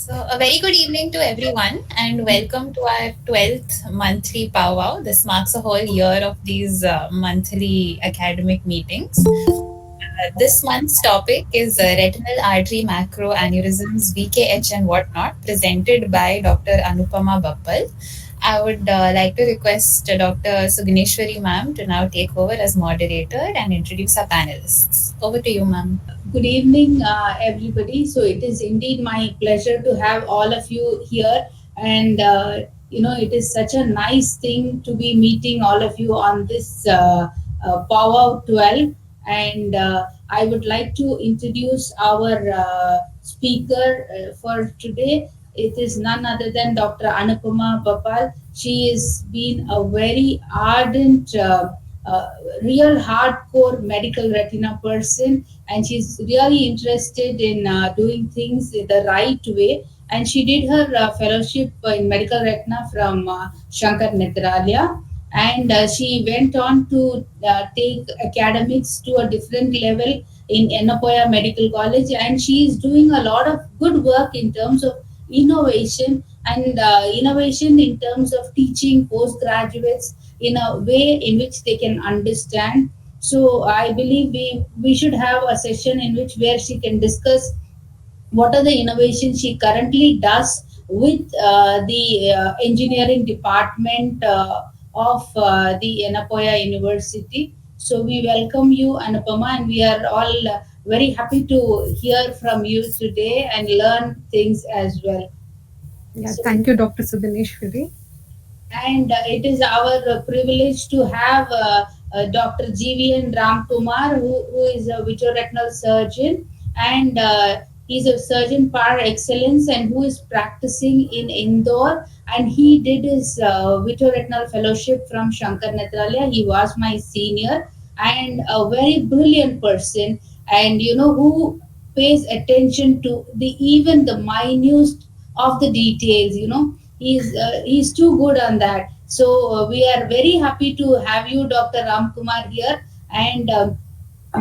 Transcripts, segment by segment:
So, a very good evening to everyone, and welcome to our 12th monthly POWWOW. This marks a whole year of these monthly academic meetings. This month's topic is retinal artery macroaneurysms, VKH, and whatnot, presented by Dr. Anupama Bappal. I would like to request Dr. Sugneshwari ma'am to now take over as moderator and introduce our panelists. Over to you, ma'am. Good evening, everybody. So it is indeed my pleasure to have all of you here, and it is such a nice thing to be meeting all of you on this Power 12. And I would like to introduce our speaker for today. It is none other than Dr. Anupama Bapal. She has been a very ardent, uh, real hardcore medical retina person, and she's really interested in doing things the right way. And she did her fellowship in medical retina from Shankar Netralaya, and she went on to take academics to a different level in Ennapoya Medical College, and she is doing a lot of good work in terms of innovation and innovation in terms of teaching postgraduates in a way in which they can understand. So I believe we should have a session in which where she can discuss what are the innovations she currently does with the engineering department of the Anapoya University. So we welcome you, Anupama, and we are all very happy to hear from you today and learn things as well. Yeah, So, thank you, Dr. Sudaneshwari. and it is our privilege to have Dr. GVN Ramkumar, who is a vitreoretinal surgeon, and he's a surgeon par excellence, and who is practicing in Indore, and he did his vitreoretinal fellowship from Shankar Netralaya. He was my senior and a very brilliant person, and who pays attention to the even the minute of the details. He's too good on that. So we are very happy to have you, Dr. Ramkumar, here, and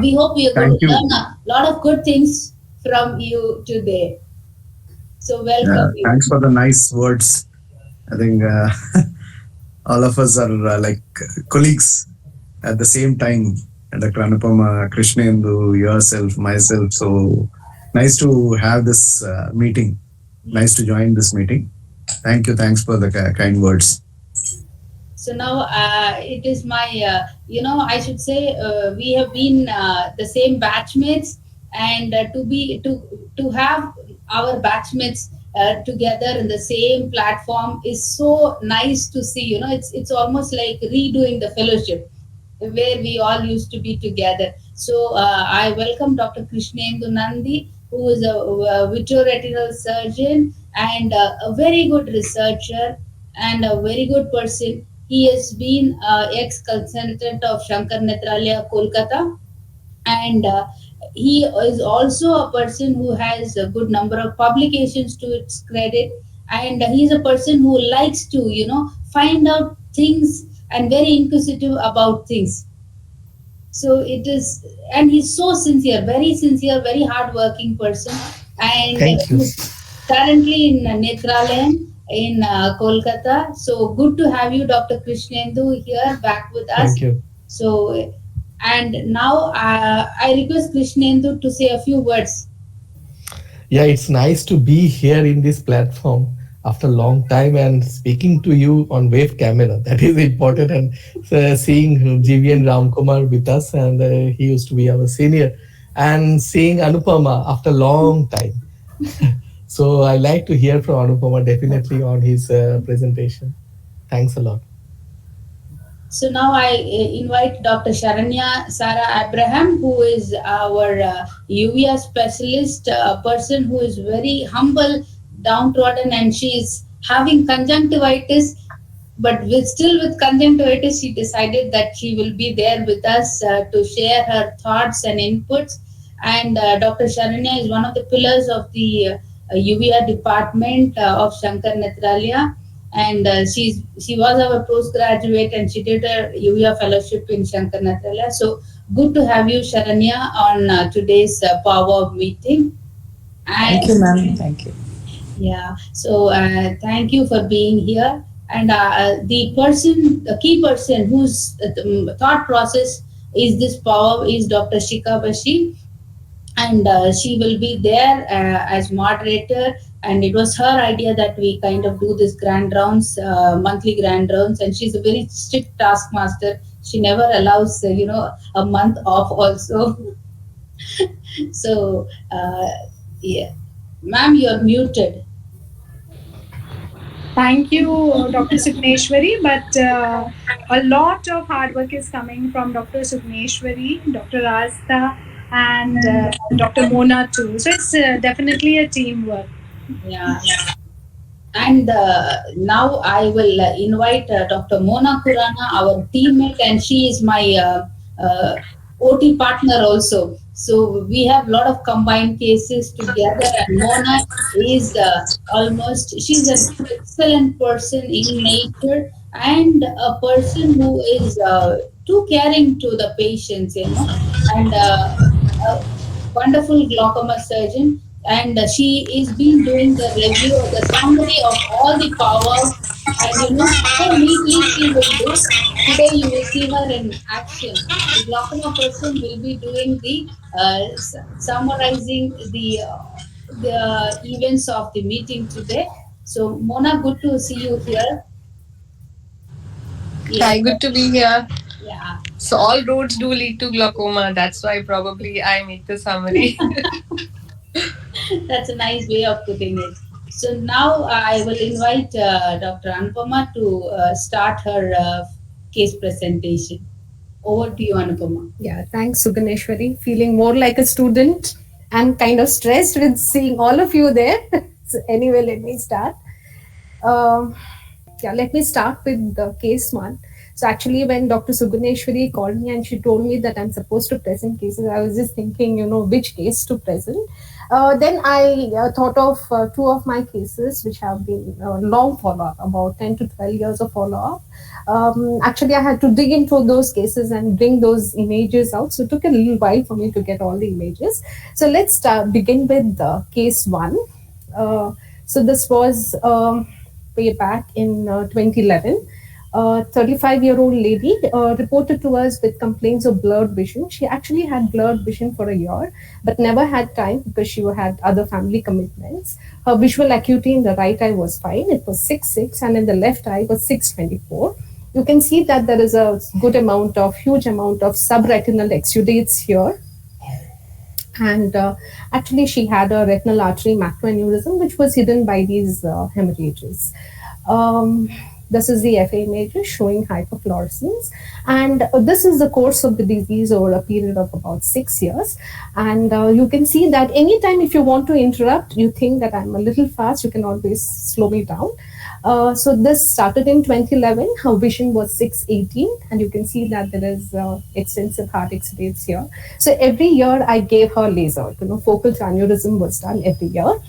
we hope we are going Thank to learn you. a lot of good things from you today. So welcome you. Thanks for the nice words. I think all of us are like colleagues at the same time. Dr. Anupama, Krishnendu, yourself, myself. So nice to have this meeting. Nice to join this meeting. Thank you. Thanks for the kind words. So now it is my, I should say we have been the same batchmates, and to have our batchmates together in the same platform is so nice to see. It's almost like redoing the fellowship where we all used to be together. So I welcome Dr. Krishnendu Nandi, who is a vitreoretinal surgeon and a very good researcher and a very good person. He has been ex-consultant of Shankar Netralaya, Kolkata, and he is also a person who has a good number of publications to its credit, and he's a person who likes to find out things and very inquisitive about things. So it is, and he's so sincere, very hardworking person, and Thank you. he's currently in Netralaya in Kolkata. So good to have you, Dr. Krishnendu, here back with us. Thank you. So, and now I request Krishnendu to say a few words. Yeah, it's nice to be here in this platform after a long time and speaking to you on wave camera. That is important. And seeing GVN Ramkumar with us, and he used to be our senior, and seeing Anupama after a long time. So I like to hear from Anupama definitely on his presentation. Thanks a lot. So now I invite Dr. Sharanya Sarah Abraham, who is our UVA specialist, a person who is very humble, downtrodden, and she is having conjunctivitis. But still with conjunctivitis, she decided that she will be there with us to share her thoughts and inputs. And Dr. Sharanya is one of the pillars of the UVA department of Shankar Netralaya, and she was our postgraduate, and she did her UVA fellowship in Shankar Netralaya. So good to have you, Sharanya, on today's POWWOW meeting. Thank And you, ma'am. Thank you. Yeah. So thank you for being here. And the key person whose thought process is this power is Dr. Shika Bashi, and she will be there as moderator. And it was her idea that we kind of do this grand rounds, monthly grand rounds. And she's a very strict taskmaster. She never allows, a month off also. So, yeah, ma'am, you're muted. Thank you, Dr. Sugneshwari. But a lot of hard work is coming from Dr. Sugneshwari, Dr. Rasta, and Dr. Mona too. So it's definitely a teamwork. Yeah. And now I will invite Dr. Mona Kurana, our teammate, and she is my OT partner also. So we have a lot of combined cases together. And Mona is she's an excellent person in nature and a person who is too caring to the patients, and a wonderful glaucoma surgeon, and she is been doing the review or the summary of all the powwows, and so neatly she will do. Today you will see her in action. The glaucoma person will be doing the summarizing the events of the meeting today. So Mona, good to see you here. Hi, Yes. good to be here. Yeah. So, all roads do lead to glaucoma. That's why probably I make the summary. That's a nice way of putting it. So now I will invite Dr. Anupama to start her case presentation. Over to you, Anupama. Yeah, thanks, Suganeshwari. Feeling more like a student. I'm kind of stressed with seeing all of you there. So anyway, let me start. Um, yeah, let me start with the case one. So actually, when Dr. Suguneshwari called me and she told me that I'm supposed to present cases, I was just thinking, which case to present. Then I thought of two of my cases, which have been long follow-up, about 10 to 12 years of follow-up. Actually, I had to dig into those cases and bring those images out. So it took a little while for me to get all the images. So let's begin with case one. So this was way back in 2011. A 35-year-old lady reported to us with complaints of blurred vision. She actually had blurred vision for a year, but never had time because she had other family commitments. Her visual acuity in the right eye was fine. It was 6.6, and in the left eye was 6.24. You can see that there is a huge amount of subretinal exudates here. And actually, she had a retinal artery macroaneurysm, which was hidden by these hemorrhages. Um, this is the FA images showing hyperfluorescence. And this is the course of the disease over a period of about 6 years. And you can see that anytime if you want to interrupt, you think that I'm a little fast, you can always slow me down. So this started in 2011. Her vision was 618, and you can see that there is extensive heart exudates here. So every year I gave her laser. Focal aneurysm was done every year.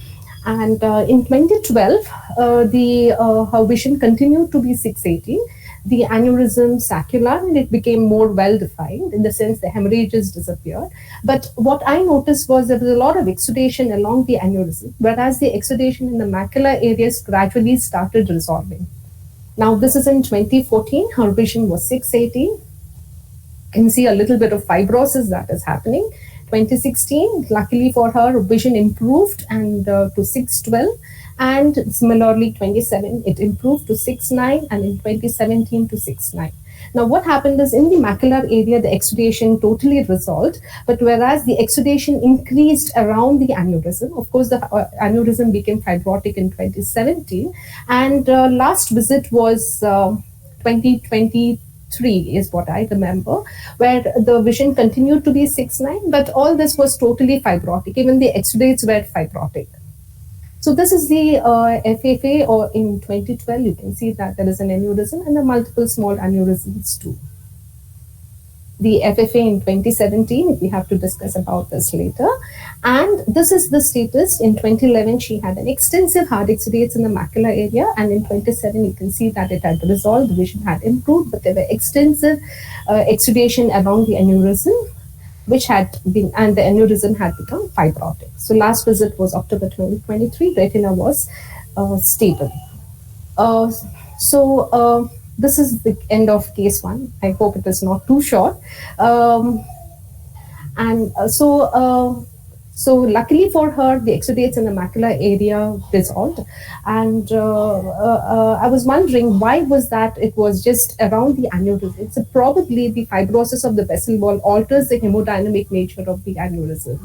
And in 2012, her vision continued to be 618. The aneurysm saccular, and it became more well defined in the sense the hemorrhages disappeared. But what I noticed was there was a lot of exudation along the aneurysm, whereas the exudation in the macular areas gradually started resolving. Now, this is in 2014. Her vision was 618. You can see a little bit of fibrosis that is happening. 2016, luckily for her, vision improved and to 612. And similarly, 27, it improved to 6.9, and in 2017 to 6.9. Now, what happened is in the macular area, the exudation totally resolved, but whereas the exudation increased around the aneurysm, of course, the aneurysm became fibrotic in 2017, and last visit was 2023 is what I remember, where the vision continued to be 6.9, but all this was totally fibrotic. Even the exudates were fibrotic. So this is the FFA, or in 2012, you can see that there is an aneurysm and the multiple small aneurysms too. The FFA in 2017, if we have to discuss about this later. And this is the status. In 2011, she had an extensive heart exudates in the macular area. And in 2017, you can see that it had resolved, the vision had improved, but there were extensive exudation along the aneurysm. which had been, and the aneurysm had become fibrotic. So last visit was October 2023. Retina was stable. Uh, so this is the end of case one. I hope it is not too short. And so luckily for her, the exudates in the macular area dissolved, and I was wondering why was that? It was just around the aneurysm. It's probably the fibrosis of the vessel wall alters the hemodynamic nature of the aneurysm.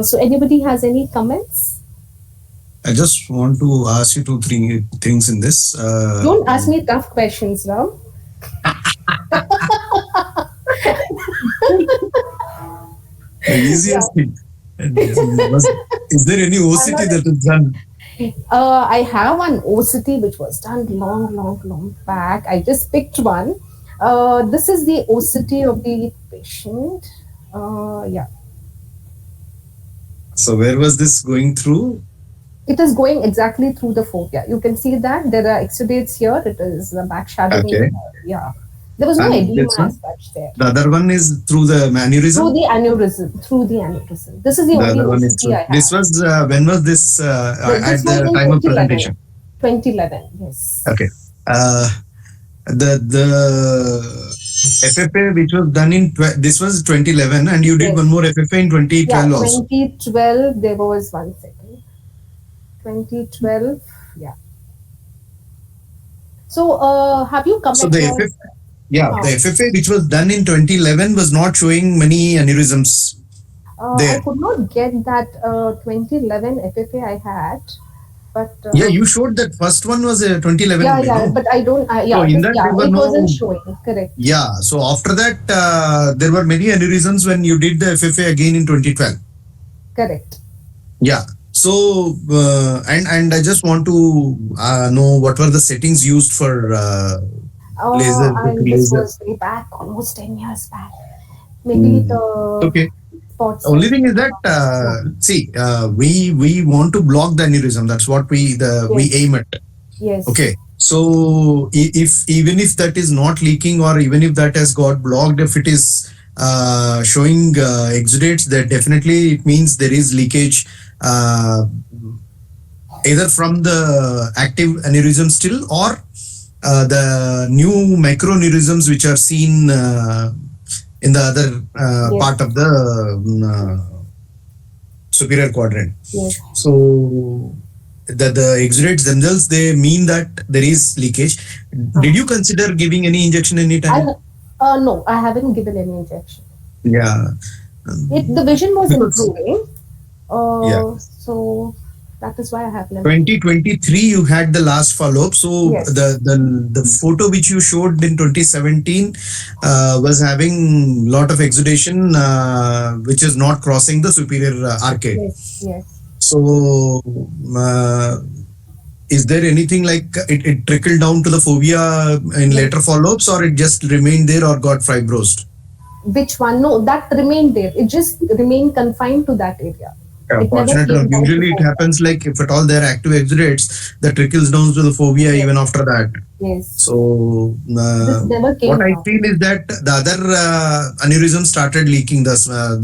So anybody has any comments? I just want to ask you two, three things in this. Don't ask me tough questions, Ram. The easiest thing. Is there any OCT that is done? I have one OCT which was done long back. I just picked one. This is the OCT of the patient. Yeah. So where was this going through? It is going exactly through the fovea. You can see that there are exudates here. It is the back shadowing. Okay. Yeah. There was no And edema this one? as such there. The other one is through the aneurysm. Through the aneurysm. This is the The only other one is OCT through. I have. This was when was this This at was the in time of 2011. presentation? 2011, yes. Okay. The FFA which was done in this was 2011, and you did Yes. one more FFA in 2012 Yeah, also. 2012, there was 1 second. 2012, yeah. So, have you come So the across? FFA, the FFA which was done in 2011 was not showing many aneurysms there. I could not get that 2011 FFA I had, but Yeah, you showed that first one was a 2011. yeah, no? but I don't. So in that there were it no. wasn't showing. Correct. Yeah, so after that there were many aneurysms when you did the FFA again in 2012. Correct. Yeah. So and I just want to know what were the settings used for laser. This was way back, almost 10 years back. Maybe the Okay. spots. Only thing is that see, we want to block the aneurysm. That's what we aim at. Yes. Okay. So if even if that is not leaking, or even if that has got blocked, if it is showing exudates, that definitely it means there is leakage, either from the active aneurysm still, or the new microaneurysms which are seen in the other part of the superior quadrant. Yes. So the exudates themselves, they mean that there is leakage. Did you consider giving any injection anytime? No, I haven't given any injection. Yeah. The vision was improving. Yeah. So that is why I have never. 2023 you had the last follow-up. So Yes. the photo which you showed in 2017 was having lot of exudation which is not crossing the superior arcade. Yes. So is there anything like it trickled down to the fovea in later follow-ups, or it just remained there or got fibrosed? Which one? No, that remained there. It just remained confined to that area. Fortunately, usually it happens like if at all there are active exudates, that trickles down to the fovea even after that. Yes. So This never came what I down. feel is that the other aneurysms started leaking, the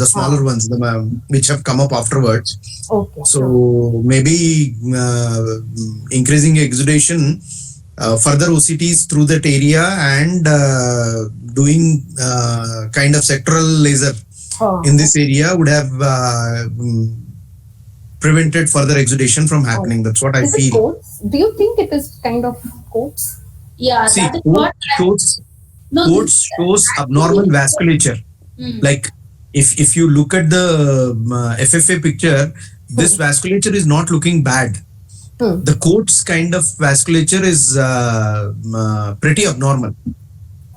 smaller ones, which have come up afterwards. Okay. So maybe increasing exudation, further OCTs through that area, and doing kind of sectoral laser in this area would have prevented further exudation from happening. That's what I Is it feel. coats? Do you think it is kind of coats? Yeah, See, that is what coats shows abnormal vasculature. Like if you look at the FFA picture, this vasculature is not looking bad. The coats kind of vasculature is pretty abnormal.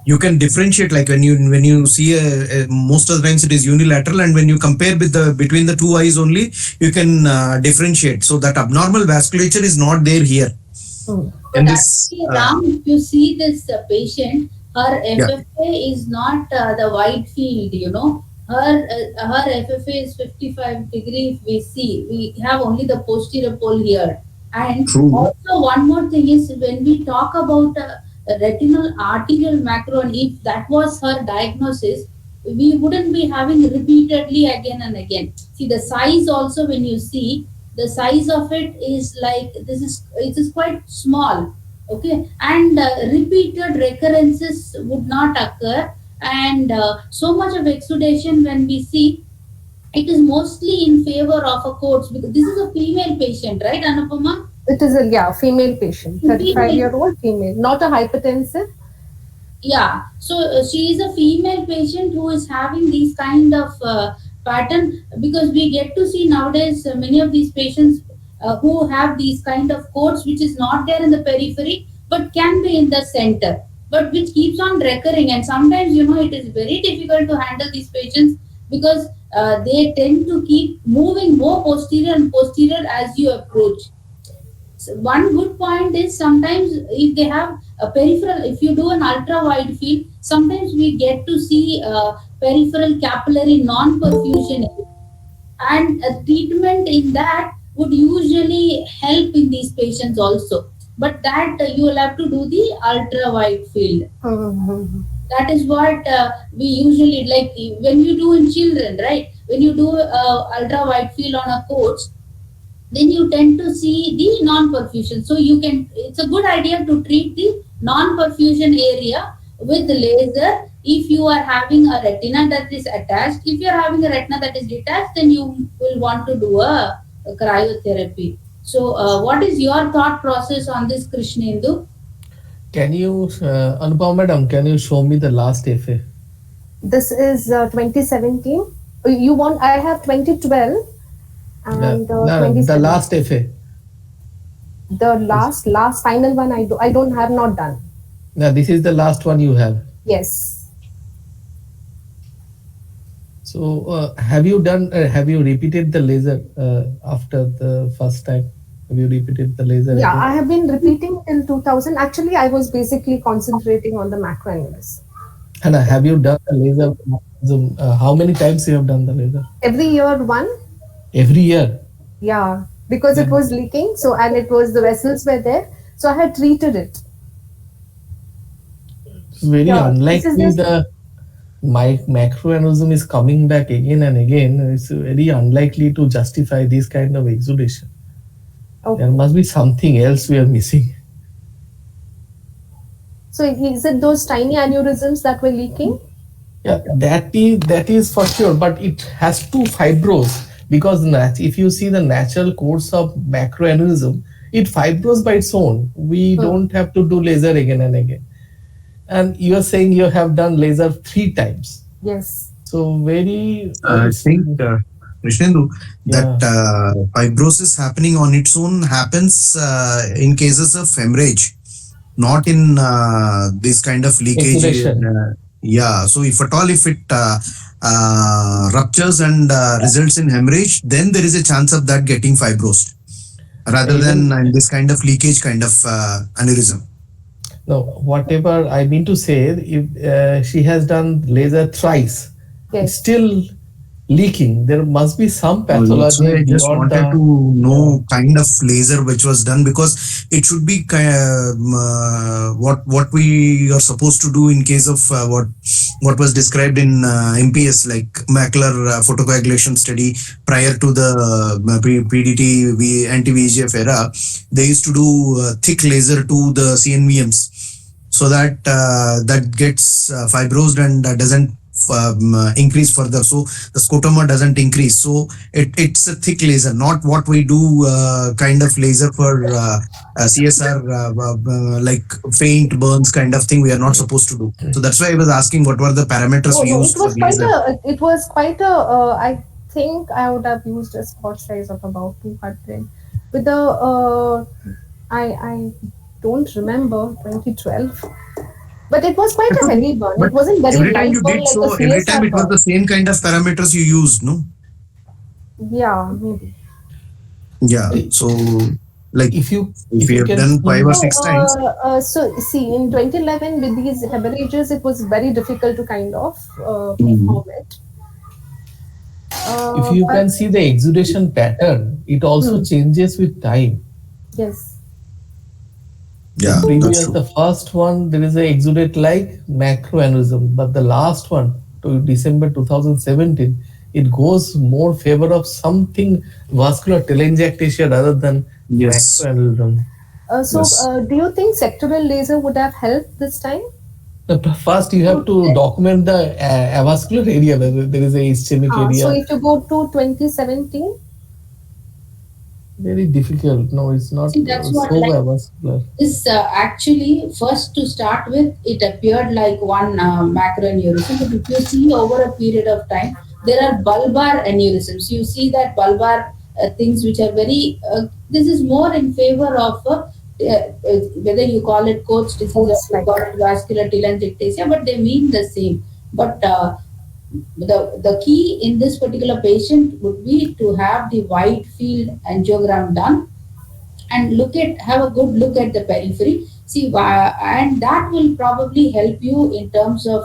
You can differentiate, like when you see most of the times it is unilateral, and when you compare between the two eyes only, you can differentiate. So that abnormal vasculature is not there here. And this Ram, if you see this patient, her FFA is not the wide field, Her FFA is 55 degree. If we see, we have only the posterior pole here. And also one more thing is, when we talk about retinal arterial macro, and if that was her diagnosis, we wouldn't be having repeatedly again and again. See the size also, when you see the size of it is like this is, it is quite small. Okay, and repeated recurrences would not occur, and so much of exudation when we see, it is mostly in favor of a coach, because this is a female patient, right, Anupama? It is a, yeah, female patient, 35 Female. year old female, not a hypertensive. Yeah, so she is a female patient who is having these kind of pattern, because we get to see nowadays many of these patients who have these kind of codes which is not there in the periphery but can be in the center, but which keeps on recurring, and sometimes it is very difficult to handle these patients, because they tend to keep moving more posterior and posterior as you approach. So one good point is, sometimes if they have a peripheral, if you do an ultra wide field, sometimes we get to see peripheral capillary non-perfusion, and a treatment in that would usually help in these patients also. But that you will have to do the ultra wide field. Mhm. That is what we usually like when you do in children, right? When you do ultra wide field on a coach, then you tend to see the non-perfusion. So you can, it's a good idea to treat the non-perfusion area with laser if you are having a retina that is attached. If you are having a retina that is detached, then you will want to do a cryotherapy. So what is your thought process on this, Krishnendu? Can you, Anupama madam, can you show me the last FA? This is 2017. You want, I have 2012 and No, the 2017. last FA. The last final one I don't have, not done. Now this is the last one you have. Yes. So have you done? Have you repeated the laser after the first time? Have you repeated the laser? Yeah, again? I have been repeating till 2000. Actually, I was basically concentrating on the macroaneurysm. And have you done the laser? How many times you have done the laser? Every year one. Every year. Yeah, because it was leaking. So, and it was, the vessels were there. So I had treated it. It's very Yeah, this unlikely is the my macroaneurysm is coming back again and again. It's very unlikely to justify this kind of exudation. Okay. There must be something else we are missing. So is it those tiny aneurysms that were leaking? Yeah, that is for sure, but it has to fibrose, because if you see the natural course of macroaneurysm, it fibros by its own. We don't have to do laser again and again. And you are saying you have done laser 3 times. Yes. So very. I think, Krishnendu, that Yeah. fibrosis happening on its own happens in cases of hemorrhage, not in this kind of leakage. Exudation. Yeah, so if at all, if it ruptures and results in hemorrhage, then there is a chance of that getting fibrosed, rather than in this kind of leakage kind of aneurysm. No, whatever I mean to say, if she has done laser thrice, Yes. still leaking, there must be some That's pathology why I just beyond wanted the. to know kind of laser which was done, because it should be what we are supposed to do in case of what was described in MPS, like macular photocoagulation study prior to the PDT anti-VEGF era. They used to do thick laser to the CNVMs, so that that gets fibrosed and doesn't increase further, so the scotoma doesn't increase. So it's a thick laser, not what we do kind of laser for CSR, like faint burns kind of thing. We are not supposed to do. So that's why I was asking what were the parameters Oh, we no, used for laser. it was quite a, I think I would have used a spot size of about 200 with the, I don't remember 2012, but it was quite a heavy burn. But It wasn't very every time light you burn did, like so a every time CSR it was burn. the same kind of parameters you used, no? Yeah, maybe. Yeah, so like If you if we have can done 5 or see- 6 times, So see, in 2011 with these hemorrhages, it was very difficult to kind of Mhm. perform it. if you But can see the exudation pattern, it also changes with time. yes, yeah, that's Previous, true. the first one, there is a exudate like macroaneurysm, but the last one, to December 2017, it goes more favor of something vascular telangiectasia rather than Yes. macroaneurysm. Yes. Do you think sectoral laser would have helped this time? First, you have to document the avascular area, whether there is a ischemic So area. if you go to 2017, Very difficult. No, it's not See, that's what, so like, avascular. this actually, first to start with, it appeared like one macroaneurysm, but if you see over a period of time, there are bulbar aneurysms. You see that bulbar things which are very, this is more in favor of whether you call it Coats disease or it's you like call it vascular telangiectasia, but they mean the same. But the key in this particular patient would be to have the wide field angiogram done and have a good look at the periphery, see why, and that will probably help you in terms of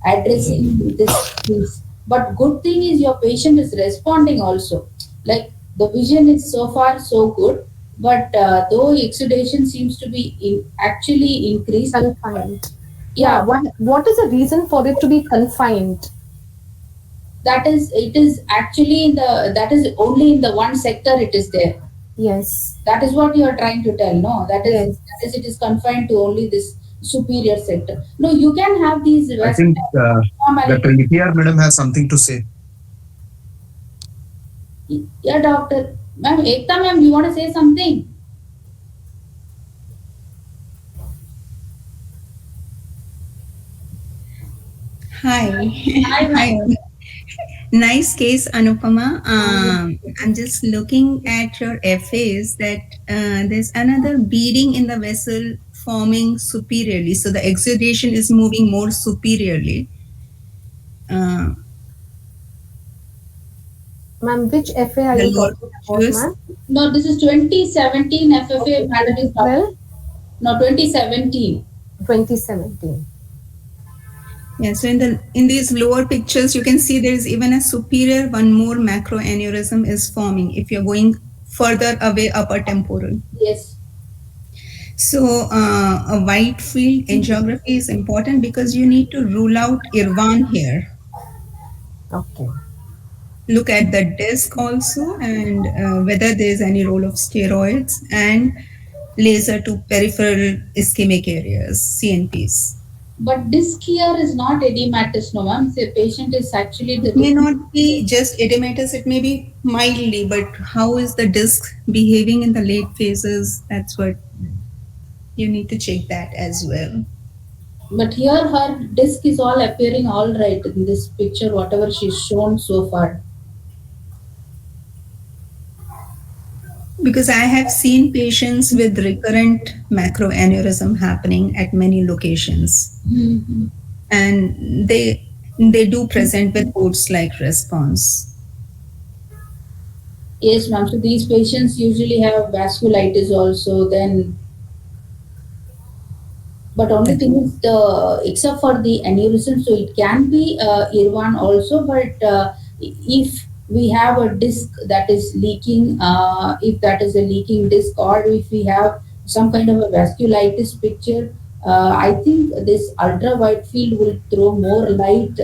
addressing this disease. But good thing is your patient is responding also, like the vision is so far so good, but though exudation seems to be actually increased. confined. Yeah, Yeah, what is the reason for it to be confined? that is, it is actually in the, that is only in the one sector it is there. Yes, That is what you are trying to tell, no? yes. That is, it is confined to only this superior sector. No, you can have these I think Dr. abnormalities. Nitya madam has something to say. Yeah, doctor. Ma'am, Ekta ma'am, you want to say something? Hi. Hi, Hi. ma'am. Nice case, Anupama. I'm just looking at your FAs that there's another beading in the vessel forming superiorly. So the exudation is moving more superiorly. Uh, Ma'am, which FA are the you lower talking about, pictures. ma'am? No, this is 2017 FFA Okay, matter is 2012, no 2017. 2017. Yeah, so in these lower pictures, you can see there is even a superior one more macroaneurysm is forming if you're going further away upper temporal. Yes. So a wide field angiography is important because you need to rule out IRWAN here. Okay. Look at the disc also and whether there is any role of steroids and laser to peripheral ischemic areas, CNPs. But disc here is not edematous, no ma'am. The patient is actually the It may not be just edematous, it may be mildly, but how is the disc behaving in the late phases? That's what you need to check that as well. but here her disc is all appearing all right in this picture, whatever she's shown so far. Because I have seen patients with recurrent macroaneurysm happening at many locations, Mm-hmm. and they do present with Coats-like response. Yes, ma'am. So these patients usually have vasculitis also. Then, but only thing is the except for the aneurysm, so it can be IRWAN also. But if we have a disc that is leaking, if that is a leaking disc, or if we have some kind of a vasculitis picture, I think this ultra wide field will throw more light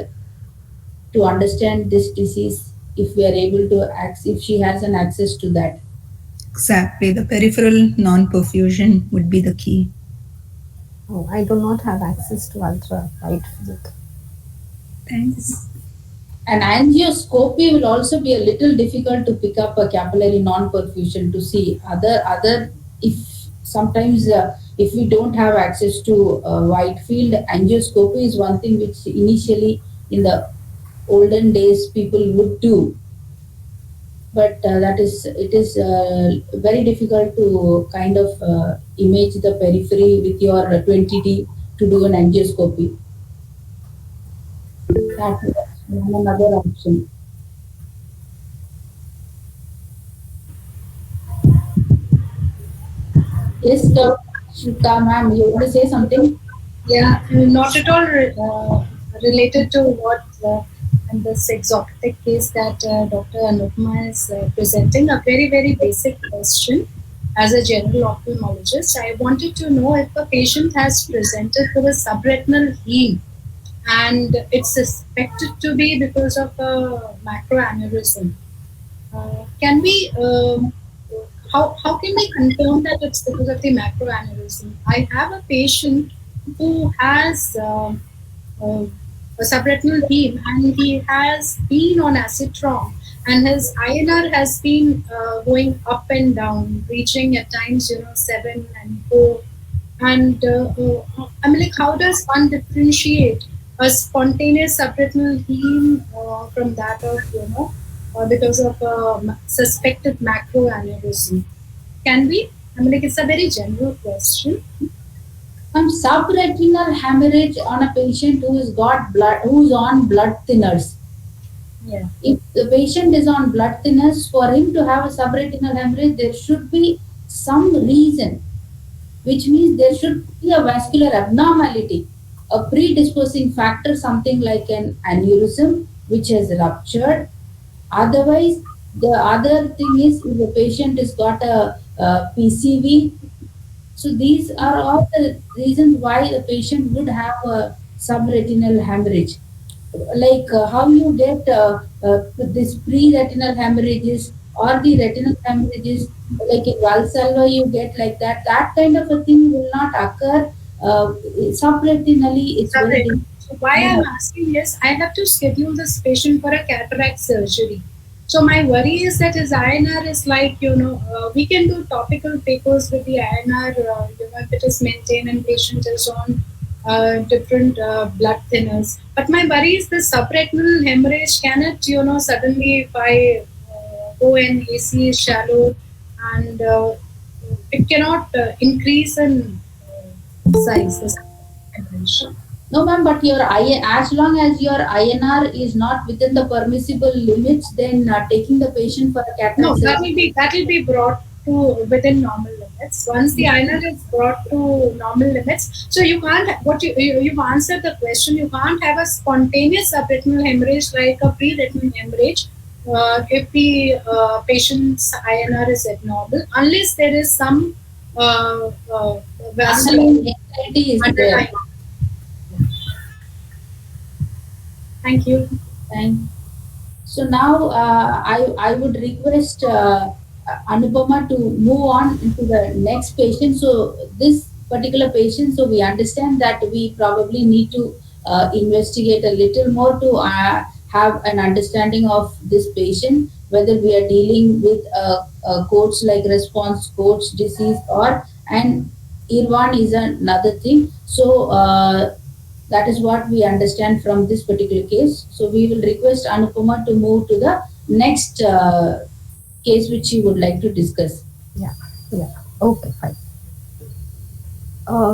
to understand this disease if we are able to access, if she has an access to that. Exactly, the peripheral non-perfusion would be the key. Oh, I do not have access to ultra wide field. Thanks. An angioscopy will also be a little difficult to pick up a capillary non-perfusion to see other if sometimes if we don't have access to wide field, angioscopy is one thing which initially in the olden days people would do, but that is, it is very difficult to kind of image the periphery with your 20D to do an angioscopy. That's another option. Yes, Shika ma'am, you want to say something? Yeah, not at all related to what and this exotic case that Dr. Anupma is presenting. A very, very basic question. As a general ophthalmologist, I wanted to know if a patient has presented with a subretinal heme and it's suspected to be because of a macroaneurysm. Can we how can we confirm that it's because of the macroaneurysm? I have a patient who has uh, a subretinal heme, and he has been on acetron, and his INR has been going up and down, reaching at times 7 and 4. And I mean, like, how does one differentiate a spontaneous subretinal heme from that of because of suspected macroaneurysm? Can we? I mean, like, it's a very general question. Subretinal hemorrhage on a patient who's on blood thinners. Yeah. If the patient is on blood thinners, for him to have a subretinal hemorrhage, there should be some reason, which means there should be a vascular abnormality, a predisposing factor, something like an aneurysm which has ruptured. Otherwise, the other thing is if the patient has got a PCV. So these are all the reasons why the patient would have a subretinal hemorrhage. Like how you get this pre-retinal hemorrhages or the retinal hemorrhages, like in Valsalva you get like that. That kind of a thing will not occur subretinally. It's very Separate. difficult. So why I'm asking is I have to schedule this patient for a cataract surgery. So my worry is that his INR is like, we can do topical papers with the INR, if it is maintained and patient is on different blood thinners. But my worry is the subretinal hemorrhage. Can it, suddenly if I go and AC is shallow, and it cannot increase in size, the subretinal hemorrhage. No, ma'am, but as long as your INR is not within the permissible limits, then taking the patient for a No, cataract surgery. that will be brought to within normal limits. Once the INR is brought to normal limits, so you can't. What you've answered the question. You can't have a spontaneous subretinal hemorrhage like a pre-retinal hemorrhage if the patient's INR is abnormal, unless there is some vascular Underlying anxiety is there. underlying. Thank you. Thank. So now I would request Anupama to move on into the next patient. So this particular patient, so we understand that we probably need to investigate a little more to have an understanding of this patient, whether we are dealing with coats like response coats disease or and Irwan is another thing. So that is what we understand from this particular case. So we will request Anupama to move to the next case which she would like to discuss. Yeah. Okay, fine.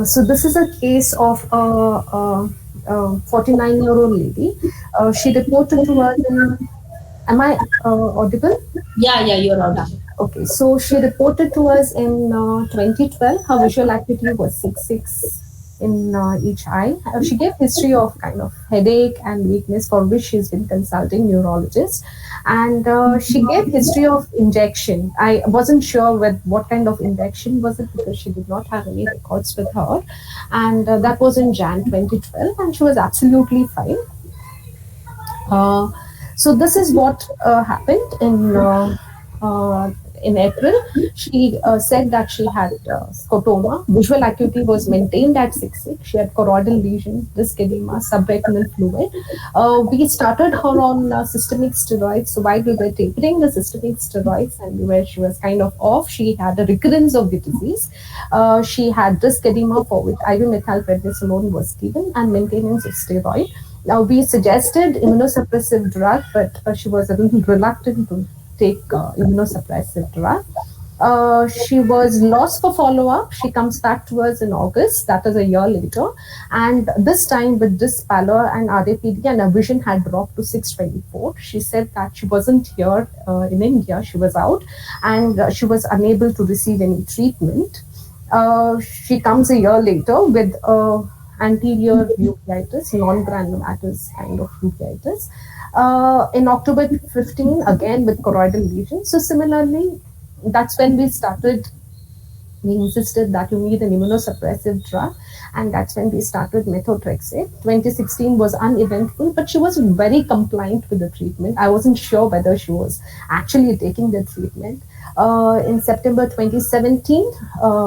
So this is a case of a 49-year-old lady. She reported to us in. Am I audible? Yeah, you're audible. Okay, so she reported to us in 2012. Her visual acuity was 6.6 in each eye. She gave history of kind of headache and weakness for which she's been consulting neurologist, and she gave history of injection. I wasn't sure with what kind of injection was it because she did not have any records with her, and that was in Jan 2012, and she was absolutely fine. So this is what happened in April. She said that she had scotoma. Visual acuity was maintained at 6.6. She had choroidal lesion, disc edema, subretinal fluid. We started her on systemic steroids. So while we were tapering the systemic steroids and where she was kind of off, she had a recurrence of the disease. She had disc edema for which IV methylprednisolone was given and maintenance of steroid. Now, we suggested immunosuppressive drug, but she was a little reluctant to take immunosuppressive drug. She was lost for follow-up. She comes back to us in August, that is a year later. And this time with this pallor and RAPD and her vision had dropped to 624. She said that she wasn't here in India, she was out, and she was unable to receive any treatment. She comes a year later with anterior uveitis, non-granulomatous kind of uveitis. In October 15, again with choroidal lesion. So similarly, that's when we started We insisted that you need an immunosuppressive drug, and that's when we started methotrexate. 2016 was uneventful, but she was very compliant with the treatment. I wasn't sure whether she was actually taking the treatment. In September 2017,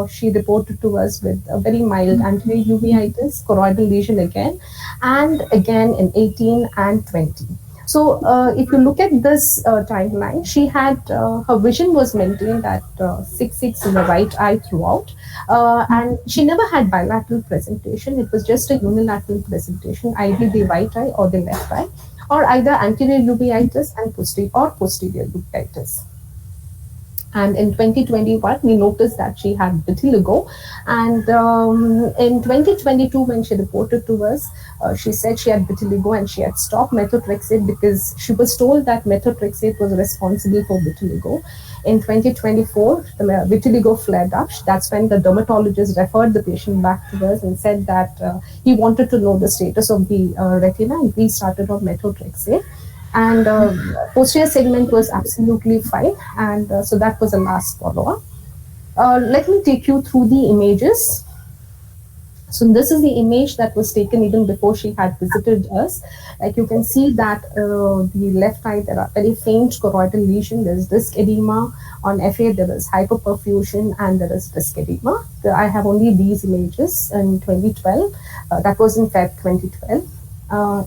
she reported to us with a very mild anterior uveitis, choroidal lesion again, and again in 18 and 20. So if you look at this timeline, she had her vision was maintained at 6/6 in the right eye throughout, and she never had bilateral presentation. It was just a unilateral presentation, either the right eye or the left eye, or either anterior uveitis and posterior uveitis. And in 2021, we noticed that she had vitiligo. And in 2022, when she reported to us, she said she had vitiligo and she had stopped methotrexate because she was told that methotrexate was responsible for vitiligo. In 2024, the vitiligo flared up. That's when the dermatologist referred the patient back to us and said that he wanted to know the status of the retina, and we started on methotrexate. And posterior segment was absolutely fine, and so that was the last follow-up. Let me take you through the images. So this is the image that was taken even before she had visited us. Like you can see that the left eye, there are very faint choroidal lesion. There is disc edema. On FA, there is hyperperfusion and there is disc edema. I have only these images in 2012. That was in Feb 2012.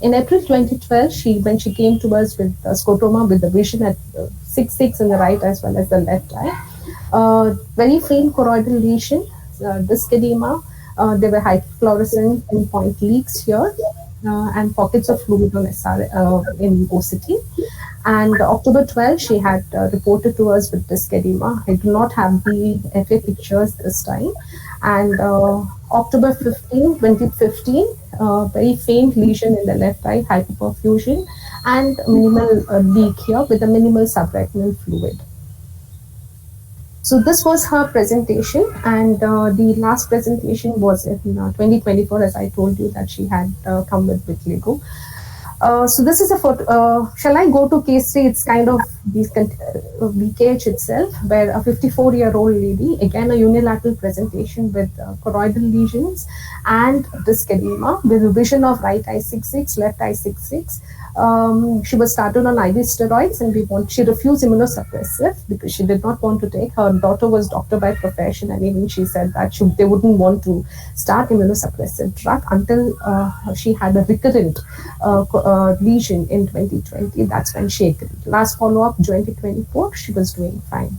In April 2012, when she came to us with scotoma with the vision at 6/6 in the right as well as the left eye, very faint choroidal lesion, disc edema. There were hyperfluorescent pinpoint leaks here, and pockets of fluid on SR in OCT. And October 12, she had reported to us with disc edema. I do not have the FA pictures this time. And October 15, 2015, very faint lesion in the left eye, hyperperfusion, and minimal leak here with a minimal subretinal fluid. So this was her presentation, and the last presentation was in 2024, as I told you that she had come with vitiligo. So this is a photo. Shall I go to case 3? It's kind of VKH itself, where a 54-year-old lady, again a unilateral presentation with choroidal lesions and disc edema with a vision of right eye 6/6, left eye 6/6. She was started on IV steroids, and she refused immunosuppressive because she did not want to take. Her daughter was doctor by profession, and even she said that they wouldn't want to start immunosuppressive drug until she had a recurrent lesion in 2020. That's when she agreed. Last follow-up, 2024, she was doing fine.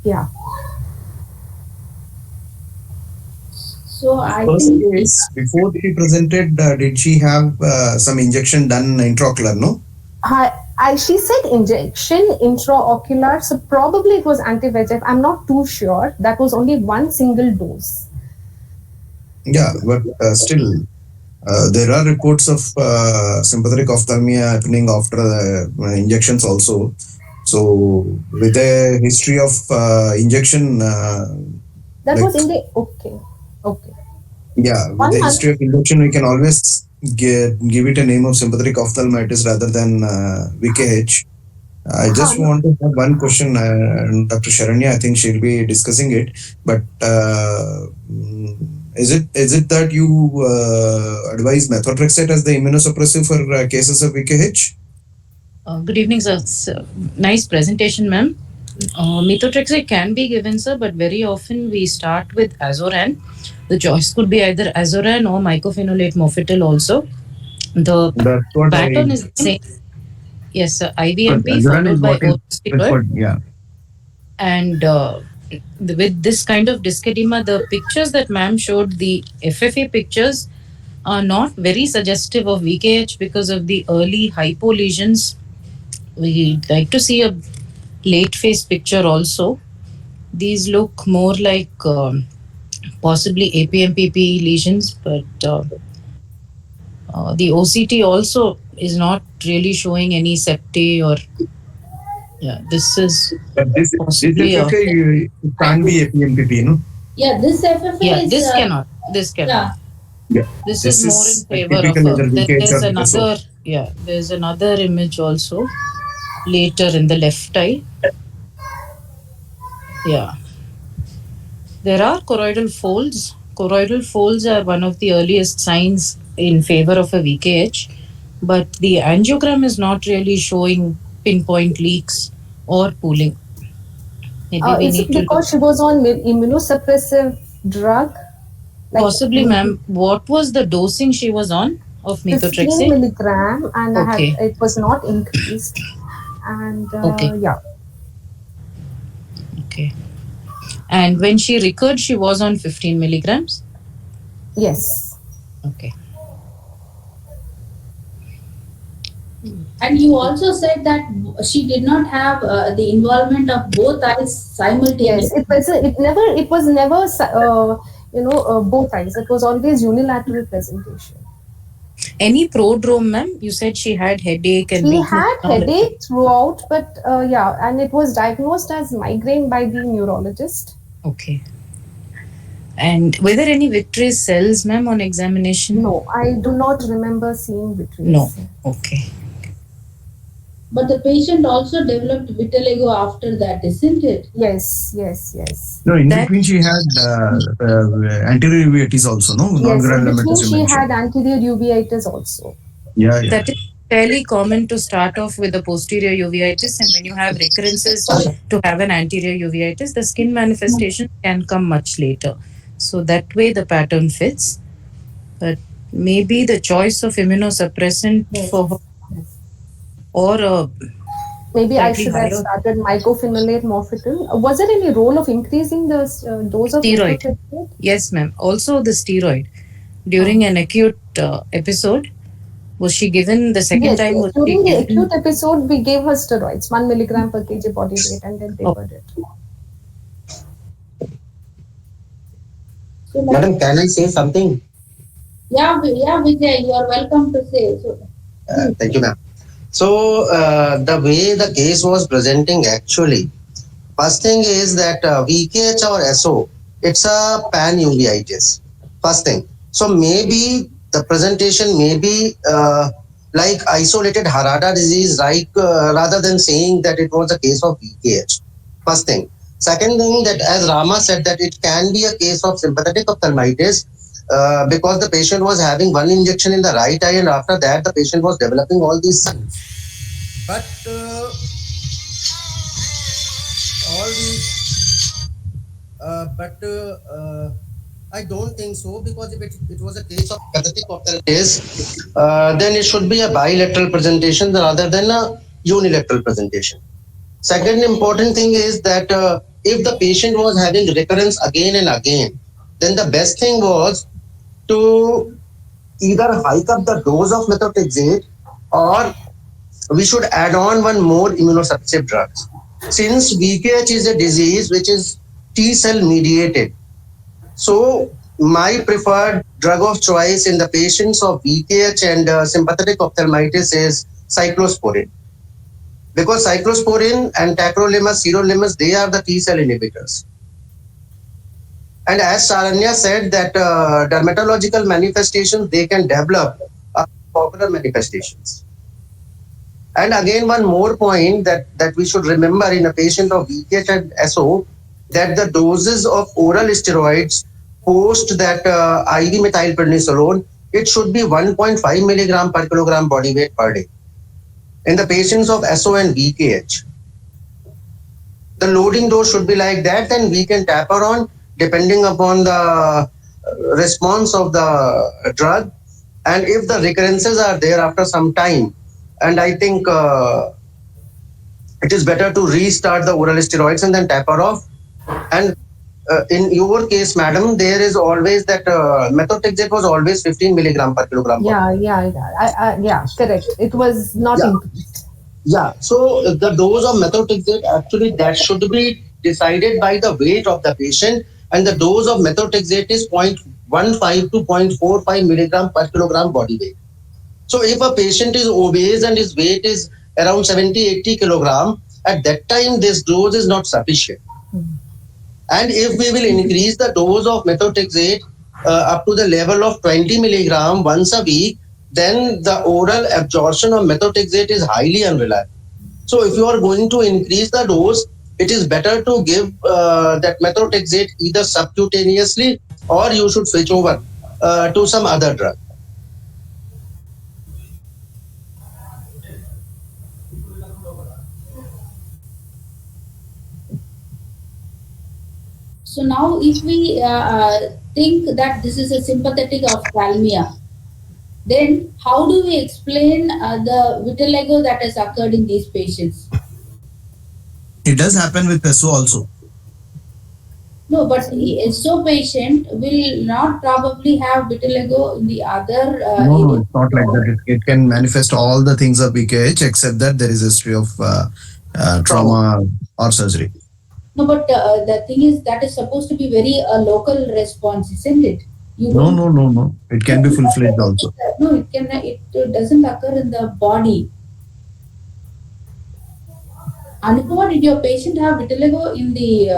Yeah. So I First think case, before she presented, did she have some injection done intraocular, no? She said injection intraocular, so probably it was anti-VEGF. I'm not too sure. That was only one single dose. Yeah, but still, there are reports of sympathetic ophthalmia happening after the injections also. So, with a history of injection, that was in the okay. Yeah, with the history of injection, we can always give it a name of sympathetic ophthalmitis rather than VKH. I just want to have one question, Dr. Sharanya. I think she'll be discussing it. But is it that you advise methotrexate as the immunosuppressive for cases of VKH? Good evening, sir. Nice presentation, ma'am. Methotrexate can be given, sir, but very often we start with Azoran. The choice could be either Azoran or mycophenolate mofetil also. The pattern is the same. Yes, sir. IVMP followed by oral steroid. Yeah. And with this kind of disc edema, the pictures that ma'am showed, the FFA pictures, are not very suggestive of VKH because of the early hypo lesions. We'd like to see a late phase picture also. These look more like possibly APMPP lesions, but the OCT also is not really showing any septae or this is possibly this FFA can't be APMPP, no? Yeah, this FFA is... this cannot. Yeah. This is more in favor of there's another image also later in the left eye. Yeah. There are choroidal folds. Choroidal folds are one of the earliest signs in favor of a VKH, but the angiogram is not really showing pinpoint leaks or pooling. Maybe we Is it need to look. because she was on immunosuppressive drug? Like Possibly, ma'am. What was the dosing she was on of 15 methotrexate? milligram, and Okay. it was not increased. And Okay. yeah, Okay. And when she recurred, she was on 15 milligrams. yes. Okay. And you also said that she did not have the involvement of both eyes Yes, simultaneously. it was never both eyes. It was always unilateral presentation. Any prodrome, ma'am? You said she had headache and She weakness. had headache throughout, but yeah, and it was diagnosed as migraine by the neurologist. Okay. And were there any vitreous cells, ma'am, on examination? No, I do not remember seeing vitreous. No. Okay. But the patient also developed vitiligo after that, isn't it? Yes. No, in That- between she had anterior uveitis also, no? Yes, in Non-granulomatous between you she mentioned. had anterior uveitis also. Yeah. That is fairly common to start off with the posterior uveitis, and when you have recurrences to have an anterior uveitis, the skin manifestation can come much later. So that way the pattern fits. But maybe the choice of immunosuppressant Yes. for her or Maybe I slightly should have higher started mycophenolate mofetil. Was there any role of increasing the dose of steroid. methotrexate? Yes, ma'am. Also the steroid during an acute episode. Was she given the second Yes, time? yes. Was During she the given? acute episode, we gave her steroids, 1 milligram per kg body weight, and then tapered it. So, Madam, can I say something? yeah, Vijay, you are welcome to say. So, Thank you, ma'am. So, the way the case was presenting actually, first thing is that VKH or SO, it's a pan uveitis. First thing. So, maybe the presentation may be like isolated Harada disease, like rather than saying that it was a case of VKH. First thing. Second thing, that as Rama said, that it can be a case of sympathetic ophthalmitis because the patient was having one injection in the right eye, and after that the patient was developing all these signs. But all these, I don't think so, because if it was a case of pathetic ophthalmitis, then it should be a bilateral presentation rather than a unilateral presentation. Second important thing is that if the patient was having recurrence again and again, then the best thing was to either hike up the dose of methotrexate, or we should add on one more immunosuppressive drug. Since VKH is a disease which is T cell mediated, so my preferred drug of choice in the patients of VKH and sympathetic ophthalmitis is cyclosporin, because cyclosporin and tacrolimus, sirolimus, they are the T cell inhibitors. And as Saranya said, that dermatological manifestations, they can develop popular manifestations. And again, one more point that we should remember in a patient of VKH and SO, that the doses of oral steroids post that IV methylprednisolone, it should be 1.5 milligram per kilogram body weight per day. In the patients of SO and VKH, the loading dose should be like that, then we can taper on depending upon the response of the drug, and if the recurrences are there after some time, and I think it is better to restart the oral steroids and then taper off. And in your case, madam, there is always that methotrexate was always 15 milligram per kilogram. Yeah, correct. It was not increased. Yeah, so the dose of methotrexate, actually that should be decided by the weight of the patient, and the dose of methotrexate is 0.15 to 0.45 milligram per kilogram body weight. So if a patient is obese and his weight is around 70-80 kilogram, at that time this dose is not sufficient. And if we will increase the dose of methotrexate up to the level of 20 milligram once a week, then the oral absorption of methotrexate is highly unreliable. So if you are going to increase the dose, it is better to give that methotrexate either subcutaneously, or you should switch over to some other drug. So now, if we think that this is a sympathetic ophthalmia, then how do we explain the vitiligo that has occurred in these patients? It does happen with SO also. No, but the SO patient will not probably have vitiligo in the other. No, it's not like that. It can manifest all the things of BKH except that there is a history of trauma or surgery. No, but the thing is that is supposed to be very local response, isn't it? No. It can be full-fledged also. No, it can. It doesn't occur in the body. Anupama, did your patient have vitiligo in the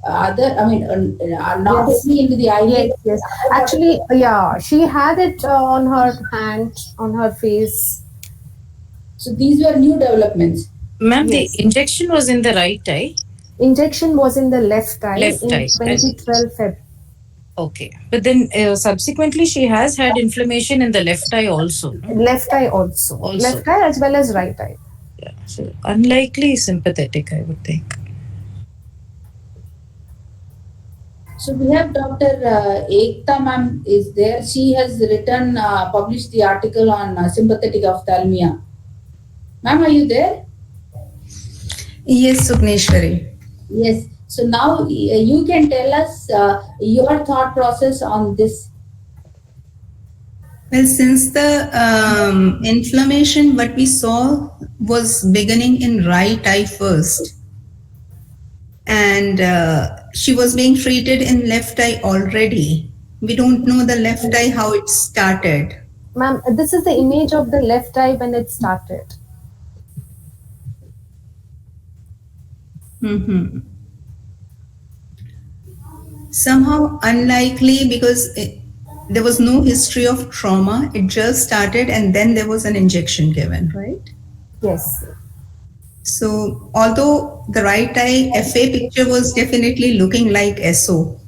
other? I mean, not Yes. only into the eyelid. Yes. Actually, yeah, she had it on her hand, on her face. So these were new developments. Ma'am, Yes. the injection was in the right eye. Injection was in the left eye Left in eye. 2012 Feb. Okay. But then subsequently she has had inflammation in the left eye also. No? Left eye also. Left eye as well as right eye. Yeah. So unlikely sympathetic, I would think. So we have Dr. Ekta ma'am is there. She has written, published the article on sympathetic ophthalmia. Ma'am, are you there? Yes, Sugneshwari. Yes. So now you can tell us your thought process on this. Well, since the inflammation, what we saw was beginning in right eye first, and she was being treated in left eye already. We don't know the left eye how it started. Ma'am, this is the image of the left eye when it started. Mm-hmm. Somehow unlikely because there was no history of trauma. It just started and then there was an injection given, right? Yes. So although the right eye FA picture was definitely looking like SO,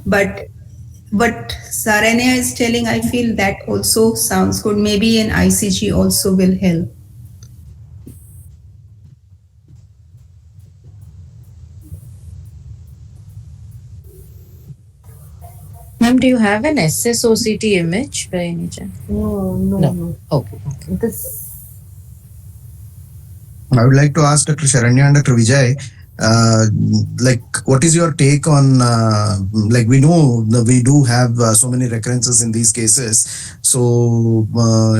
but what Saranya is telling, I feel that also sounds good. Maybe an ICG also will help. Ma'am, do you have an SSOCT image by any chance? No. Okay. This. I would like to ask Dr. Sharanya and Dr. Vijay, like, what is your take on, like, we know that we do have so many recurrences in these cases. So,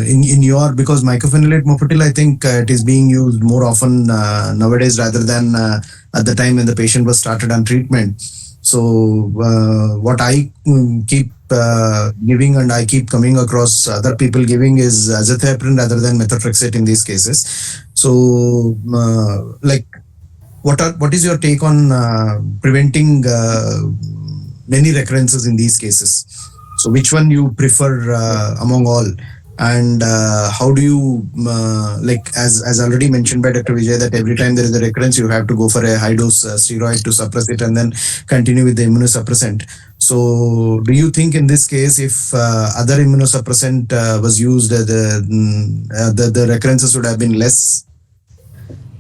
in your, because mycophenolate mofetil, I think it is being used more often nowadays rather than at the time when the patient was started on treatment. So, what I keep giving and I keep coming across other people giving is azathioprine rather than methotrexate in these cases. So, like, what is your take on preventing many recurrences in these cases? So, which one you prefer among all? And how do you, like, as already mentioned by Dr. Vijay, that every time there is a recurrence, you have to go for a high dose steroid to suppress it and then continue with the immunosuppressant. So, do you think in this case, if other immunosuppressant was used, the recurrences would have been less?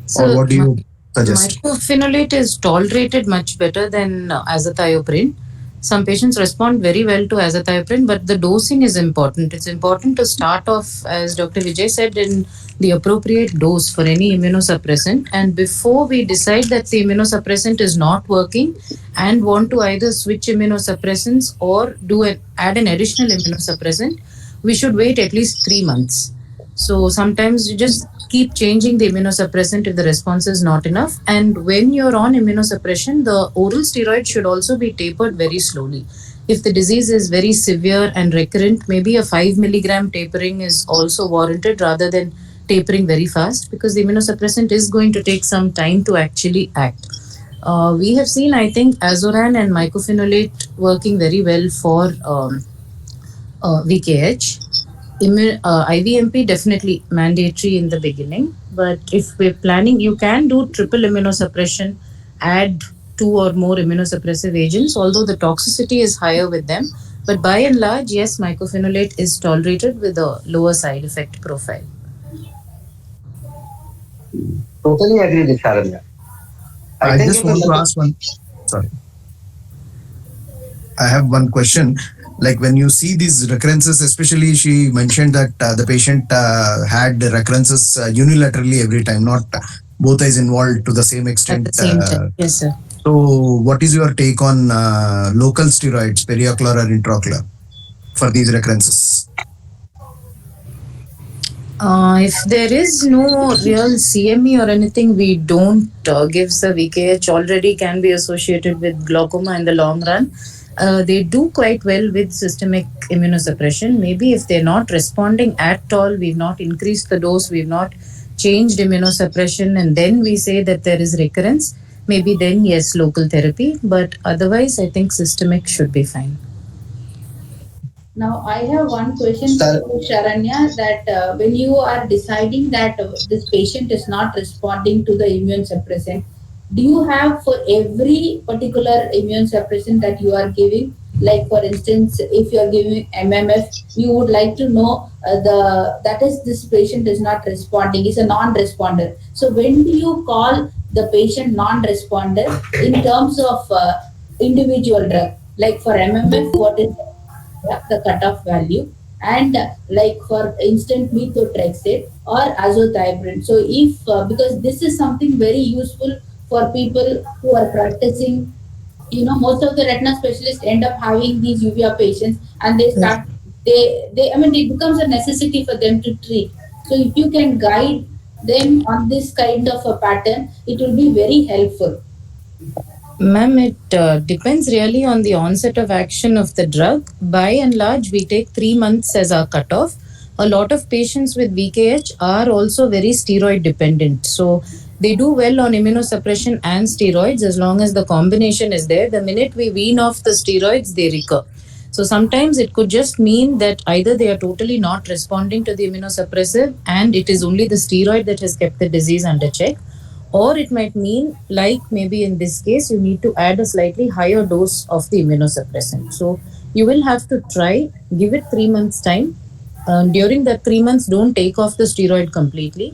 So or what do you suggest? Mycophenolate is tolerated much better than azathioprine. Some patients respond very well to azathioprine, but the dosing is important. It's important to start off, as Dr. Vijay said, in the appropriate dose for any immunosuppressant. And before we decide that the immunosuppressant is not working and want to either switch immunosuppressants or add an additional immunosuppressant, we should wait at least 3 months. So sometimes you just keep changing the immunosuppressant if the response is not enough. And when you're on immunosuppression, the oral steroid should also be tapered very slowly. If the disease is very severe and recurrent, maybe a 5 milligram tapering is also warranted rather than tapering very fast, because the immunosuppressant is going to take some time to actually act. We have seen, I think, azoran and mycophenolate working very well for VKH. IVMP definitely mandatory in the beginning, but if we're planning, you can do triple immunosuppression, add two or more immunosuppressive agents, although the toxicity is higher with them. But by and large, yes, mycophenolate is tolerated with a lower side effect profile. Totally agree with Sharanya. I I think just if a want to ask one. Sorry, I have one question. Like when you see these recurrences, especially she mentioned that the patient had the recurrences unilaterally every time, not both eyes involved to the same At the extent. same time, yes, sir. So, what is your take on local steroids, periocular or intraocular, for these recurrences? If there is no real CME or anything, we don't give the VKH already can be associated with glaucoma in the long run. They do quite well with systemic immunosuppression. Maybe if they're not responding at all, we've not increased the dose, we've not changed immunosuppression, and then we say that there is recurrence, maybe then yes, local therapy. But otherwise, I think systemic should be fine. Now, I have one question for Sir, you, Sharanya, that when you are deciding that this patient is not responding to the immune suppressant, do you have for every particular immune suppressant that you are giving, like for instance, if you are giving MMF, you would like to know the that is this patient is not responding, is a non-responder. So when do you call the patient non-responder in terms of individual drug? Like for MMF, what is the cutoff value, and like for instant methotrexate or azothioprine. So if because this is something very useful for people who are practicing, most of the retina specialists end up having these uvea patients, and they Yeah. start they I mean it becomes a necessity for them to treat. So if you can guide them on this kind of a pattern, it will be very helpful. Ma'am, it depends really on the onset of action of the drug. By and large, we take 3 months as our cutoff. A lot of patients with VKH are also very steroid dependent. So they do well on immunosuppression and steroids as long as the combination is there. The minute we wean off the steroids, they recur. So sometimes it could just mean that either they are totally not responding to the immunosuppressive and it is only the steroid that has kept the disease under check, or it might mean, like maybe in this case, you need to add a slightly higher dose of the immunosuppressant. So you will have to try, give it 3 months time. During that 3 months, don't take off the steroid completely,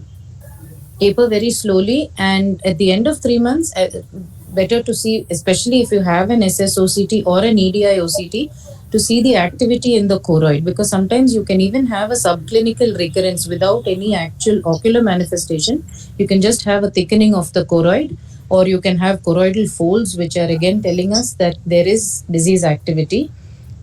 taper very slowly, and at the end of 3 months, better to see, especially if you have an SSOCT or an EDI OCT, to see the activity in the choroid, because sometimes you can even have a subclinical recurrence without any actual ocular manifestation. You can just have a thickening of the choroid, or you can have choroidal folds, which are again telling us that there is disease activity,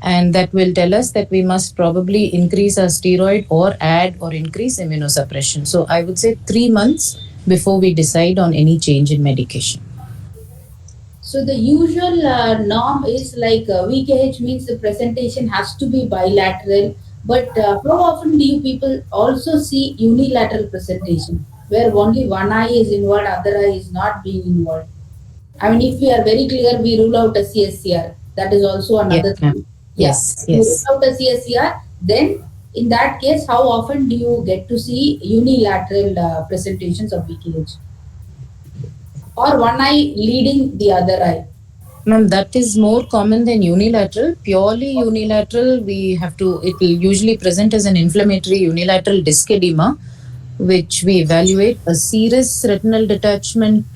and that will tell us that we must probably increase our steroid or add or increase immunosuppression. So I would say 3 months before we decide on any change in medication. So the usual norm is like VKH means the presentation has to be bilateral. But how often do you people also see unilateral presentation where only one eye is involved, other eye is not being involved? I mean, if we are very clear, we rule out a CSCR. That is also Yes, another ma'am. thing. Yeah, Yes, you rule yes. out a CSCR. Then, in that case, how often do you get to see unilateral presentations of VKH, or one eye leading the other eye? Ma'am, that is more common than unilateral. Purely unilateral, we have to, it will usually present as an inflammatory unilateral disc edema, which we evaluate. A serous retinal detachment,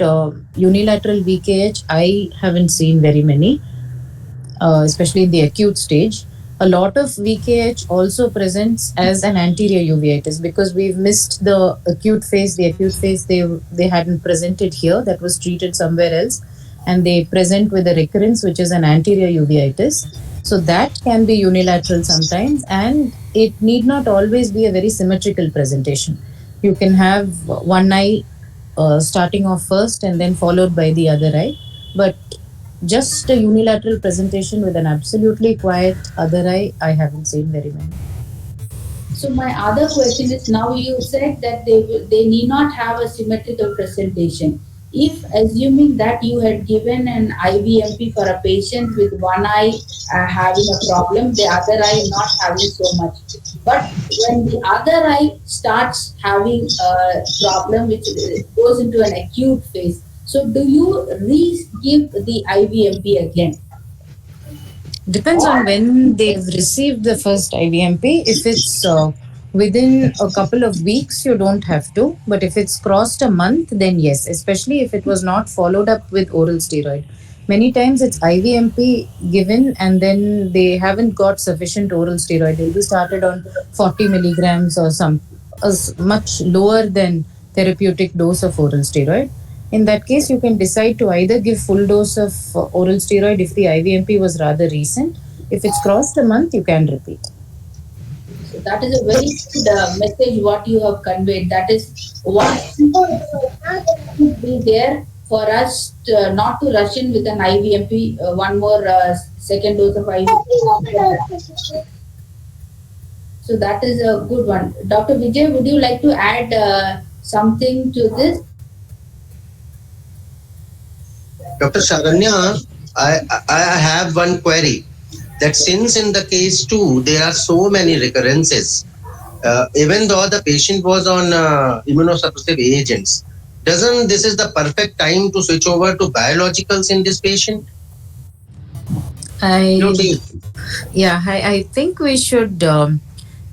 unilateral VKH, I haven't seen very many, especially in the acute stage. A lot of VKH also presents as an anterior uveitis because we've missed the acute phase. The acute phase they hadn't presented here, that was treated somewhere else, and they present with a recurrence which is an anterior uveitis. So that can be unilateral sometimes, and it need not always be a very symmetrical presentation. You can have one eye starting off first and then followed by the other eye, but just a unilateral presentation with an absolutely quiet other eye, I haven't seen very many. So my other question is, now you said that they need not have a symmetrical presentation. If assuming that you had given an IVMP for a patient with one eye having a problem, the other eye not having so much, But when the other eye starts having a problem which goes into an acute phase, so do you re-give the IVMP again? Depends on when they've received the first IVMP. If it's within a couple of weeks, you don't have to. But if it's crossed a month, then yes, especially if it was not followed up with oral steroid. Many times it's IVMP given and then they haven't got sufficient oral steroid. They'll be started on 40 milligrams or some much lower than therapeutic dose of oral steroid. In that case, you can decide to either give full dose of oral steroid if the IVMP was rather recent. If it's crossed a month, you can repeat. So that is a very good message what you have conveyed. That is one should be there for us not to rush in with an IVMP, one more second dose of IVMP. So that is a good one. Dr. Vijay, would you like to add something to this? Dr. Sharanya, I have one query that since in the case 2 there are so many recurrences, even though the patient was on immunosuppressive agents, doesn't this is the perfect time to switch over to biologicals in this patient? I think we should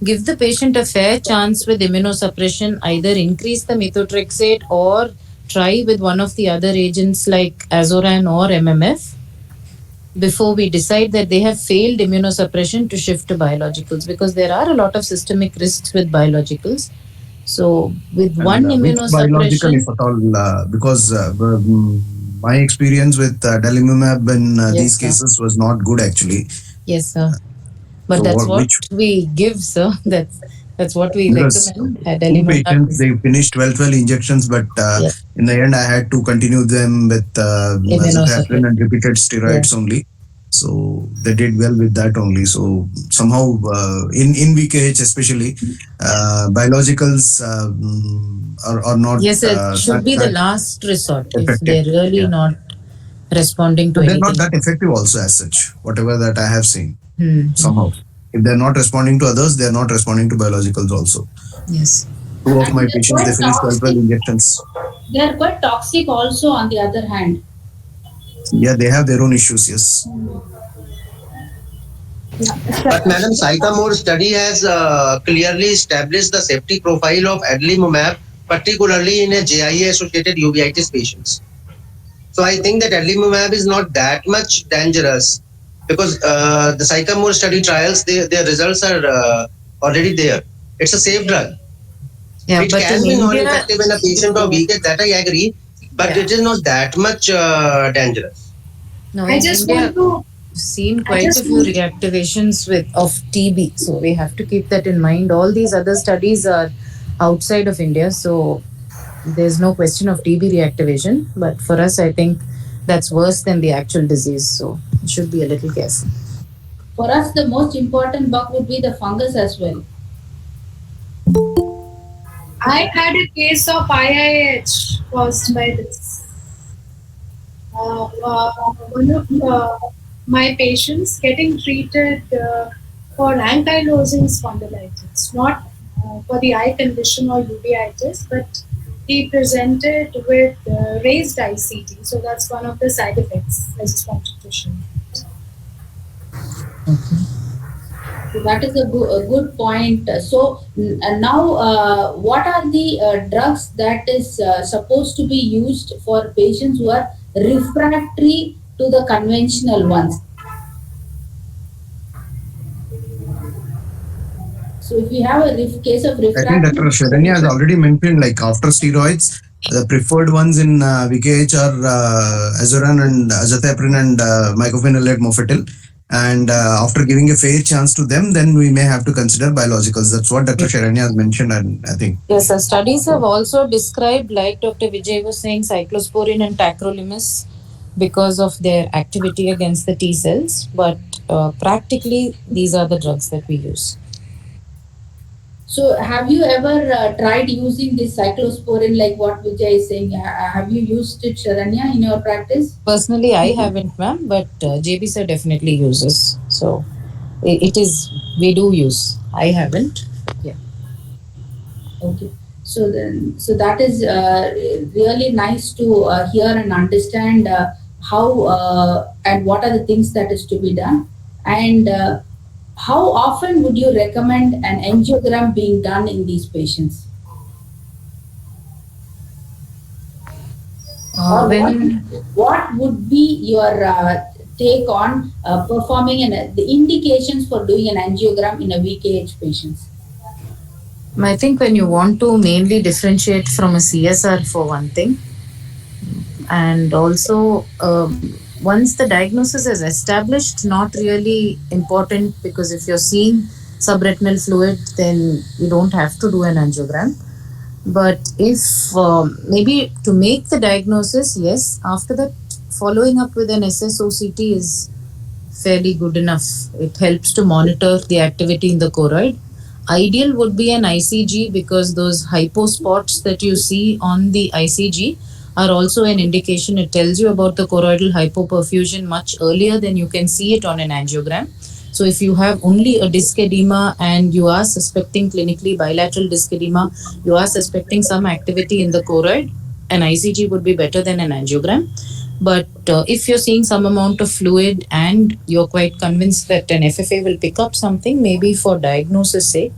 give the patient a fair chance with immunosuppression, either increase the methotrexate or try with one of the other agents like Azoran or MMF before we decide that they have failed immunosuppression to shift to biologicals, because there are a lot of systemic risks with biologicals. So with one immunosuppression, biological, if at all, because my experience with adalimumab in these cases was not good actually. Yes, sir. But so that's what we give, sir. That's what we recommend. Two patients, they finished 12 injections, but in the end, I had to continue them with azathioprine and repeated steroids only. So they did well with that only. So somehow in VKH especially, biologicals are not. Yes, it should be the last resort if they're really not responding to anything. They're not that effective also as such, whatever that I have seen. Somehow. If they're not responding to others, they're not responding to biologicals also. Yes. 2 of my patients, they finished 12 injections. They are quite toxic also on the other hand. Yeah, they have their own issues, yes. But Madam, Sycamore study has clearly established the safety profile of adalimumab, particularly in a JIA-associated uveitis patients. So I think that adalimumab is not that much dangerous, because the Sycamore study trials, their results are already there. It's a safe drug. Yeah, it can be non-effective in a patient of VKH, that I agree, but it is not that much dangerous. No, I just want to seen quite a few reactivations of TB, so we have to keep that in mind. All these other studies are outside of India, so there's no question of TB reactivation. But for us, I think that's worse than the actual disease, so it should be a little careful. For us, the most important bug would be the fungus as well. I had a case of IIH caused by this. One of my patients getting treated for ankylosing spondylitis, not for the eye condition or uveitis, but he presented with raised ICT. So that's one of the side effects I just wanted to share. So that is a good point. So now, what are the drugs that is supposed to be used for patients who are refractory to the conventional ones? So if you have a case of refractory, I think Dr. Sharanya has already mentioned, like after steroids, the preferred ones in VKH are Azoran and azathioprine and mycophenolate mofetil. And after giving a fair chance to them, then we may have to consider biologicals. That's what Dr. Sharanya has mentioned, and I think. Yes, the studies have also described, like Dr. Vijay was saying, cyclosporin and tacrolimus because of their activity against the T cells. But practically, these are the drugs that we use. So have you ever tried using this cyclosporin like what Vijay is saying? Have you used it, Sharanya, in your practice? Personally, I haven't, ma'am, but JB sir definitely uses. So It is, we do use. I haven't. Yeah. Okay. So then, so that is really nice to hear and understand how and what are the things that is to be done, and how often would you recommend an angiogram being done in these patients, or When what would be your take on performing the indications for doing an angiogram in a VKH patients? I think when you want to mainly differentiate from a CSR for one thing, and also once the diagnosis is established, not really important, because if you're seeing subretinal fluid, then you don't have to do an angiogram. But if maybe to make the diagnosis, yes, after that, following up with an SSOCT is fairly good enough. It helps to monitor the activity in the choroid. Ideal would be an ICG, because those hypospots that you see on the ICG are also an indication. It tells you about the choroidal hypoperfusion much earlier than you can see it on an angiogram. So if you have only a disc edema and you are suspecting clinically bilateral disc edema, you are suspecting some activity in the choroid, an ICG would be better than an angiogram. But if you're seeing some amount of fluid and you're quite convinced that an FFA will pick up something, maybe for diagnosis sake,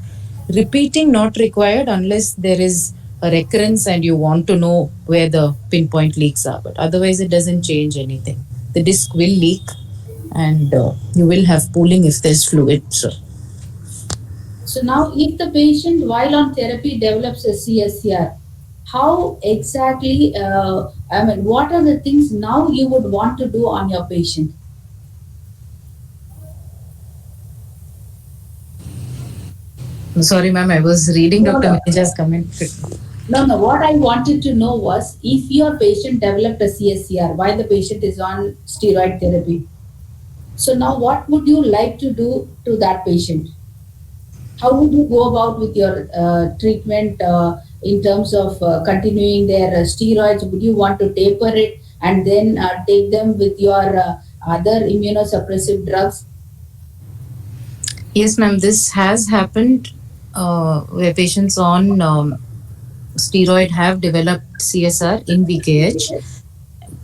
repeating not required unless there is a recurrence and you want to know where the pinpoint leaks are. But otherwise, it doesn't change anything. The disc will leak, and you will have pooling if there's fluid. So now, if the patient while on therapy develops a CSCR, how exactly, I mean, what are the things now you would want to do on your patient? Sorry, ma'am, I was reading No, Dr. no, Meja's comment. no, no. What I wanted to know was if your patient developed a CSCR while the patient is on steroid therapy. So now, what would you like to do to that patient? How would you go about with your treatment in terms of continuing their steroids? Would you want to taper it and then take them with your other immunosuppressive drugs? Yes, ma'am, this has happened where patients on steroid have developed CSR in VKH.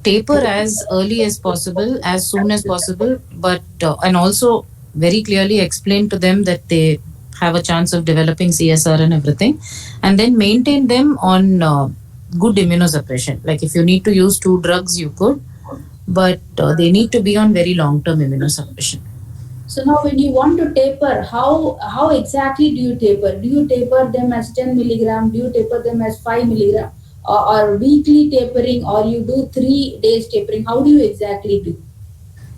Taper as early as possible, as soon as possible, but and also very clearly explain to them that they have a chance of developing CSR and everything, and then maintain them on good immunosuppression. Like if you need to use two drugs, you could, but they need to be on very long term immunosuppression. So now, when you want to taper, how exactly do you taper? Do you taper them as 10 milligram? Do you taper them as 5 milligram? Or weekly tapering, or you do 3 days tapering? How do you exactly do?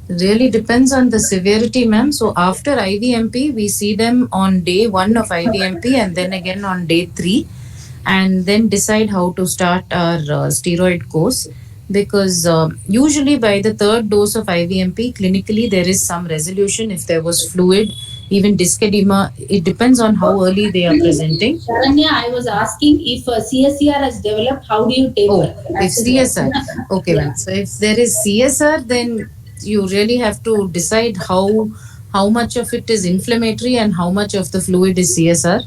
Really depends on the severity, ma'am. So after IVMP, we see them on day one of IVMP and then again on day three, and then decide how to start our steroid course. Because usually by the third dose of IVMP, clinically there is some resolution. If there was fluid, even disc edema, it depends on how early they are presenting. Sharanya, I was asking if CSCR has developed, how do you taper? Oh, if CSR. Okay, Yeah. ma'am. So if there is CSR, then you really have to decide how much of it is inflammatory and how much of the fluid is CSR.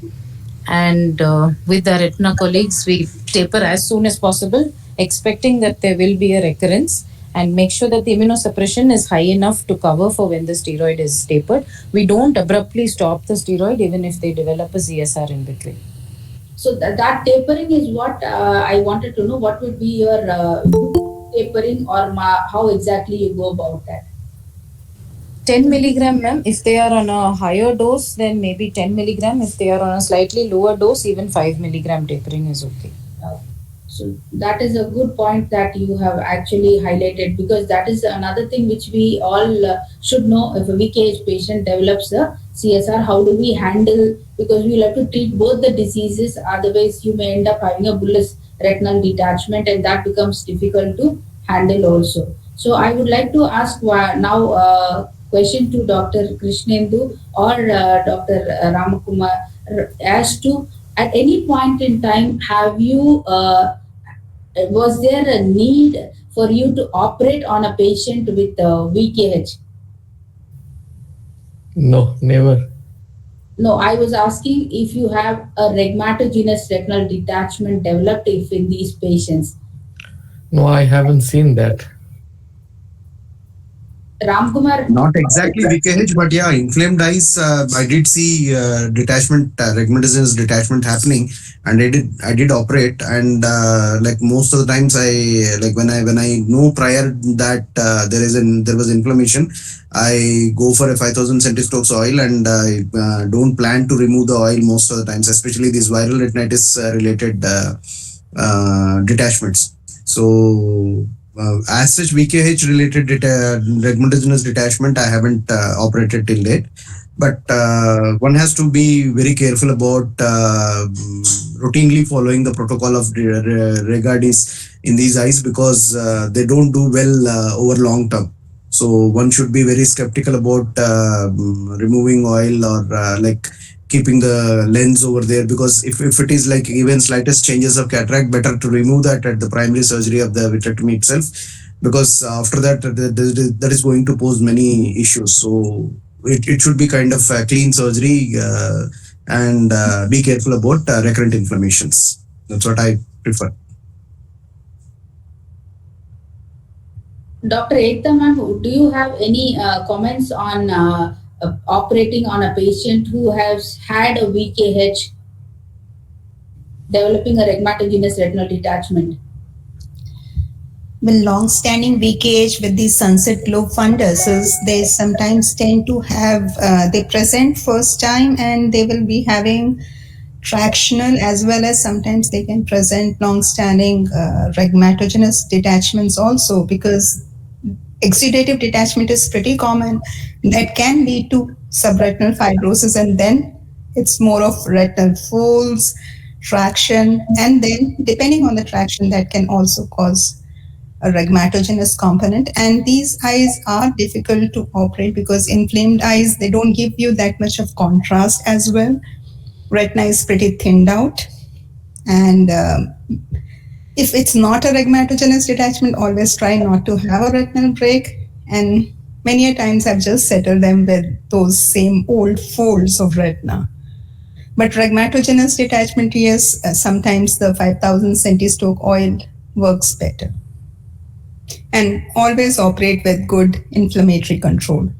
And with the retina colleagues, we taper as soon as possible, expecting that there will be a recurrence, and make sure that the immunosuppression is high enough to cover for when the steroid is tapered. We don't abruptly stop the steroid even if they develop a CSR in between. So that tapering is what I wanted to know. What would be your tapering, or how exactly you go about that? 10 milligram, ma'am. If they are on a higher dose, then maybe 10 milligram. If they are on a slightly lower dose, even 5 milligram tapering is okay. So that is a good point that you have actually highlighted, because that is another thing which we all should know. If a VKH patient develops a CSR, how do we handle? Because we will have to treat both the diseases. Otherwise, you may end up having a bullous retinal detachment, and that becomes difficult to handle also. So I would like to ask now a question to Dr. Krishnendu or Dr. Ramakumar as to, at any point in time, have you was there a need for you to operate on a patient with VKH? No, never. No, I was asking if you have a rheumatogenic retinal detachment developed if in these patients. No, I haven't seen that. Ramkumar, Not exactly VKH, but yeah, inflamed eyes. I did see detachment, rheumatism detachment happening, and I did operate. And like most of the times, I like when I know prior that there was inflammation, I go for a 5,000 centistokes oil, and I don't plan to remove the oil most of the times, especially these viral retinitis related detachments. So as such, VKH related rheumatogenic detachment, I haven't operated till date. But one has to be very careful about routinely following the protocol of regardis in these eyes, because they don't do well over long term. So one should be very skeptical about removing oil, or like keeping the lens over there, because if it is like even slightest changes of cataract, better to remove that at the primary surgery of the vitrectomy itself, because after that that is going to pose many issues. So it should be kind of a clean surgery, and be careful about recurrent inflammations. That's what I prefer. Dr. Ekta ma'am, do you have any comments on operating on a patient who has had a VKH developing a rheumatogenic retinal detachment? Well, long-standing VKH with these sunset globe funduses, they sometimes tend to have, they present first time and they will be having tractional as well as sometimes they can present long-standing rheumatogenic detachments also, because exudative detachment is pretty common. That can lead to subretinal fibrosis, and then it's more of retinal folds, traction, and then depending on the traction, that can also cause a rheumatogenic component. And these eyes are difficult to operate because inflamed eyes, they don't give you that much of contrast as well. Retina is pretty thinned out, and if it's not a rheumatogenic detachment, always try not to have a retinal break. And many a times I've just settled them with those same old folds of retina. But rheumatogenic detachment, yes, sometimes the 5,000 centistoke oil works better. And always operate with good inflammatory control.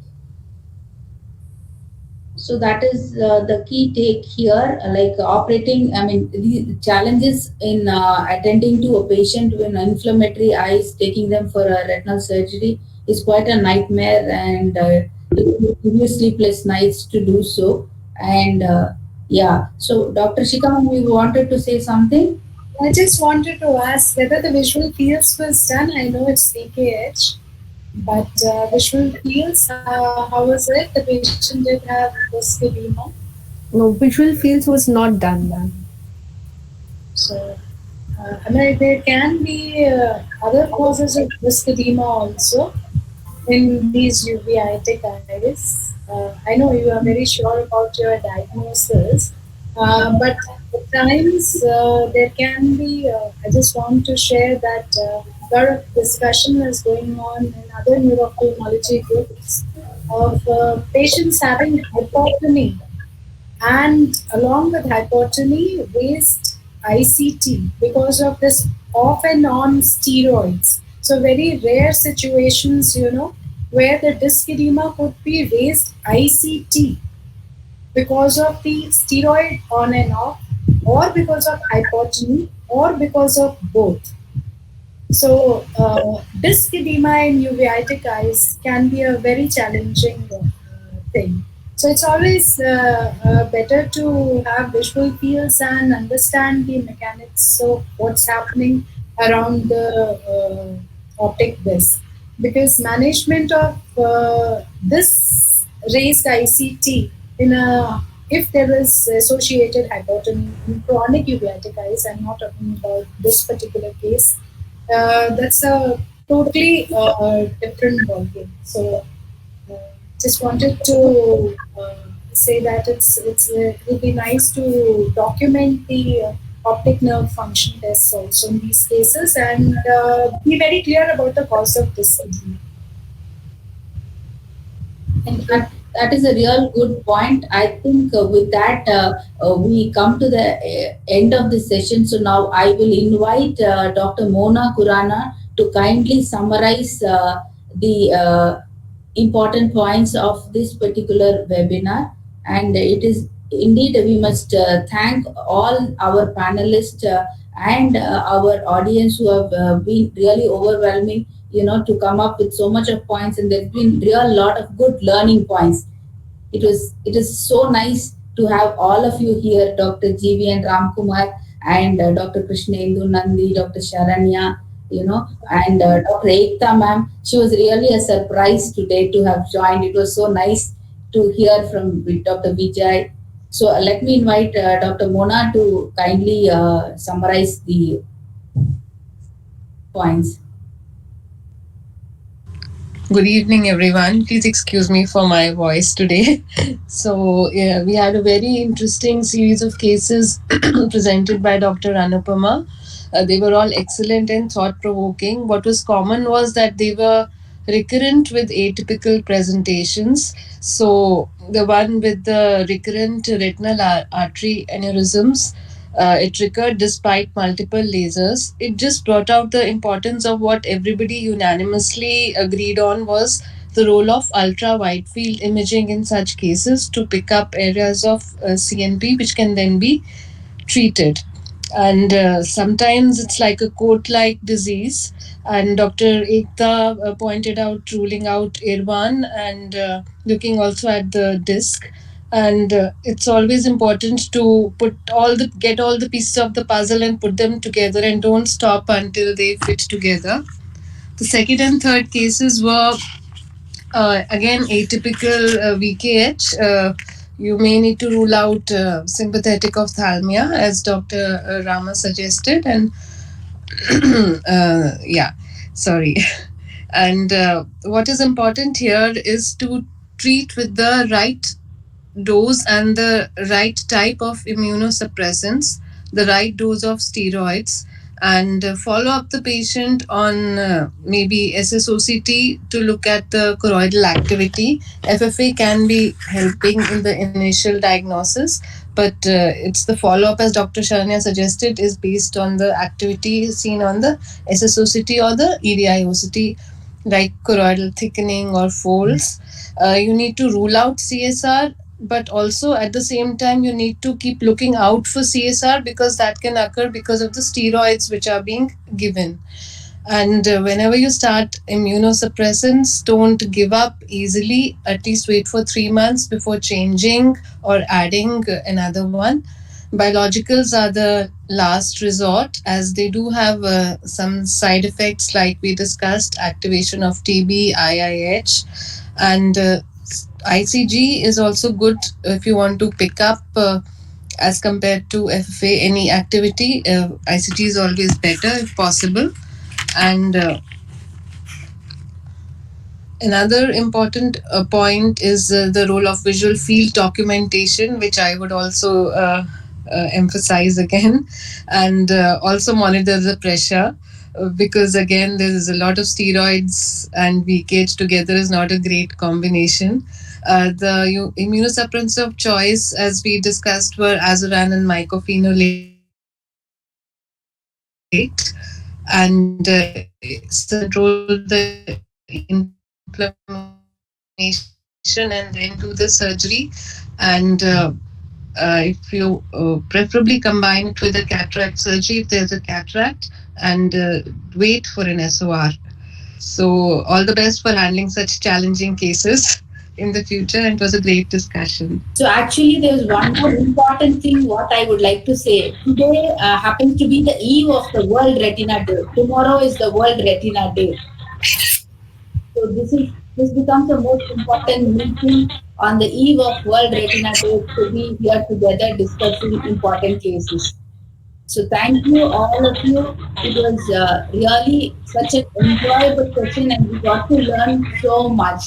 So that is the key take here, like operating. I mean, the challenges in attending to a patient with inflammatory eyes, taking them for a retinal surgery is quite a nightmare, and it will give you sleepless nights to do so. And yeah, so Dr. Shikam, we wanted to say something. I just wanted to ask whether the visual fields was done. I know it's VKH, but visual fields, how was it? The patient did have this edema. No, visual fields was not done then. So, I mean, there can be other causes of risk edema also in these uveitic eyes. I know you are very sure about your diagnosis, but at times there can be. I just want to share that a lot of discussion is going on in other neuroophthalmology groups of patients having hypotony, and along with hypotony, raised ICT because of this off and on steroids. So very rare situations, where the disc edema could be raised ICT because of the steroid on and off, or because of hypotony, or because of both. So, disc edema in uveitic eyes can be a very challenging thing. So, it's always better to have visual fields and understand the mechanics of what's happening around the optic disc. Because management of this raised ICT in a, if there is associated hypotony in chronic uveitic eyes, I'm not talking about this particular case, that's a totally different ballgame. So, uh, just wanted to say that it will be nice to document the optic nerve function tests also in these cases, and be very clear about the cause of this disease. And That is a real good point. I think with that, we come to the end of the session. So now I will invite Dr. Mona Kurana to kindly summarize the important points of this particular webinar. And it is indeed, we must thank all our panelists and our audience who have been really overwhelming, to come up with so much of points. And there's been real lot of good learning points. It is so nice to have all of you here, Dr. GV and Ramkumar, and Dr. Krishnendu Nandi, Dr. Sharanya, and Dr. Ekta ma'am. She was really a surprise today to have joined. It was so nice to hear from Dr. Vijay. So let me invite Dr. Mona to kindly summarize the points. Good evening, everyone. Please excuse me for my voice today. So, yeah, we had a very interesting series of cases presented by Dr. Anupama. They were all excellent and thought provoking. What was common was that they were recurrent with atypical presentations. So, the one with the recurrent retinal artery aneurysms, it recurred despite multiple lasers. It just brought out the importance of what everybody unanimously agreed on was the role of ultra wide field imaging in such cases to pick up areas of CNP which can then be treated. And sometimes it's like a coat like disease. And Dr. Ekta pointed out ruling out IRWAN and looking also at the disc. And it's always important to get all the pieces of the puzzle and put them together and don't stop until they fit together. The second and third cases were again atypical VKH. You may need to rule out sympathetic ophthalmia, as Dr. Rama suggested, and yeah, sorry. And what is important here is to treat with the right dose and the right type of immunosuppressants, the right dose of steroids, and follow up the patient on maybe SSOCT to look at the choroidal activity. FFA can be helping in the initial diagnosis, but it's the follow up, as Dr. Sharanya suggested, is based on the activity seen on the SSOCT or the EDIOCT, like choroidal thickening or folds. You need to rule out CSR, but also at the same time you need to keep looking out for CSR because that can occur because of the steroids which are being given. And whenever you start immunosuppressants, don't give up easily. At least wait for 3 months before changing or adding another one. Biologicals are the last resort, as they do have some side effects like we discussed, activation of TB, IIH, and ICG is also good if you want to pick up as compared to FFA any activity. ICG is always better if possible. And another important point is the role of visual field documentation, which I would also emphasize again, and also monitor the pressure. Because again, there is a lot of steroids and VKH together is not a great combination. The immunosuppressants of choice, as we discussed, were azuran and mycophenolate, and control the inflammation and then do the surgery. And if you preferably combine it with a cataract surgery if there's a cataract, and wait for an SOR. So all the best for handling such challenging cases in the future, and it was a great discussion. So actually, there's one more important thing what I would like to say. Today happens to be the eve of the World Retina Day. Tomorrow is the World Retina Day. So this becomes the most important meeting on the eve of World Retina Day to be here together discussing important cases. So thank you all of you. It was really such an enjoyable session and we got to learn so much.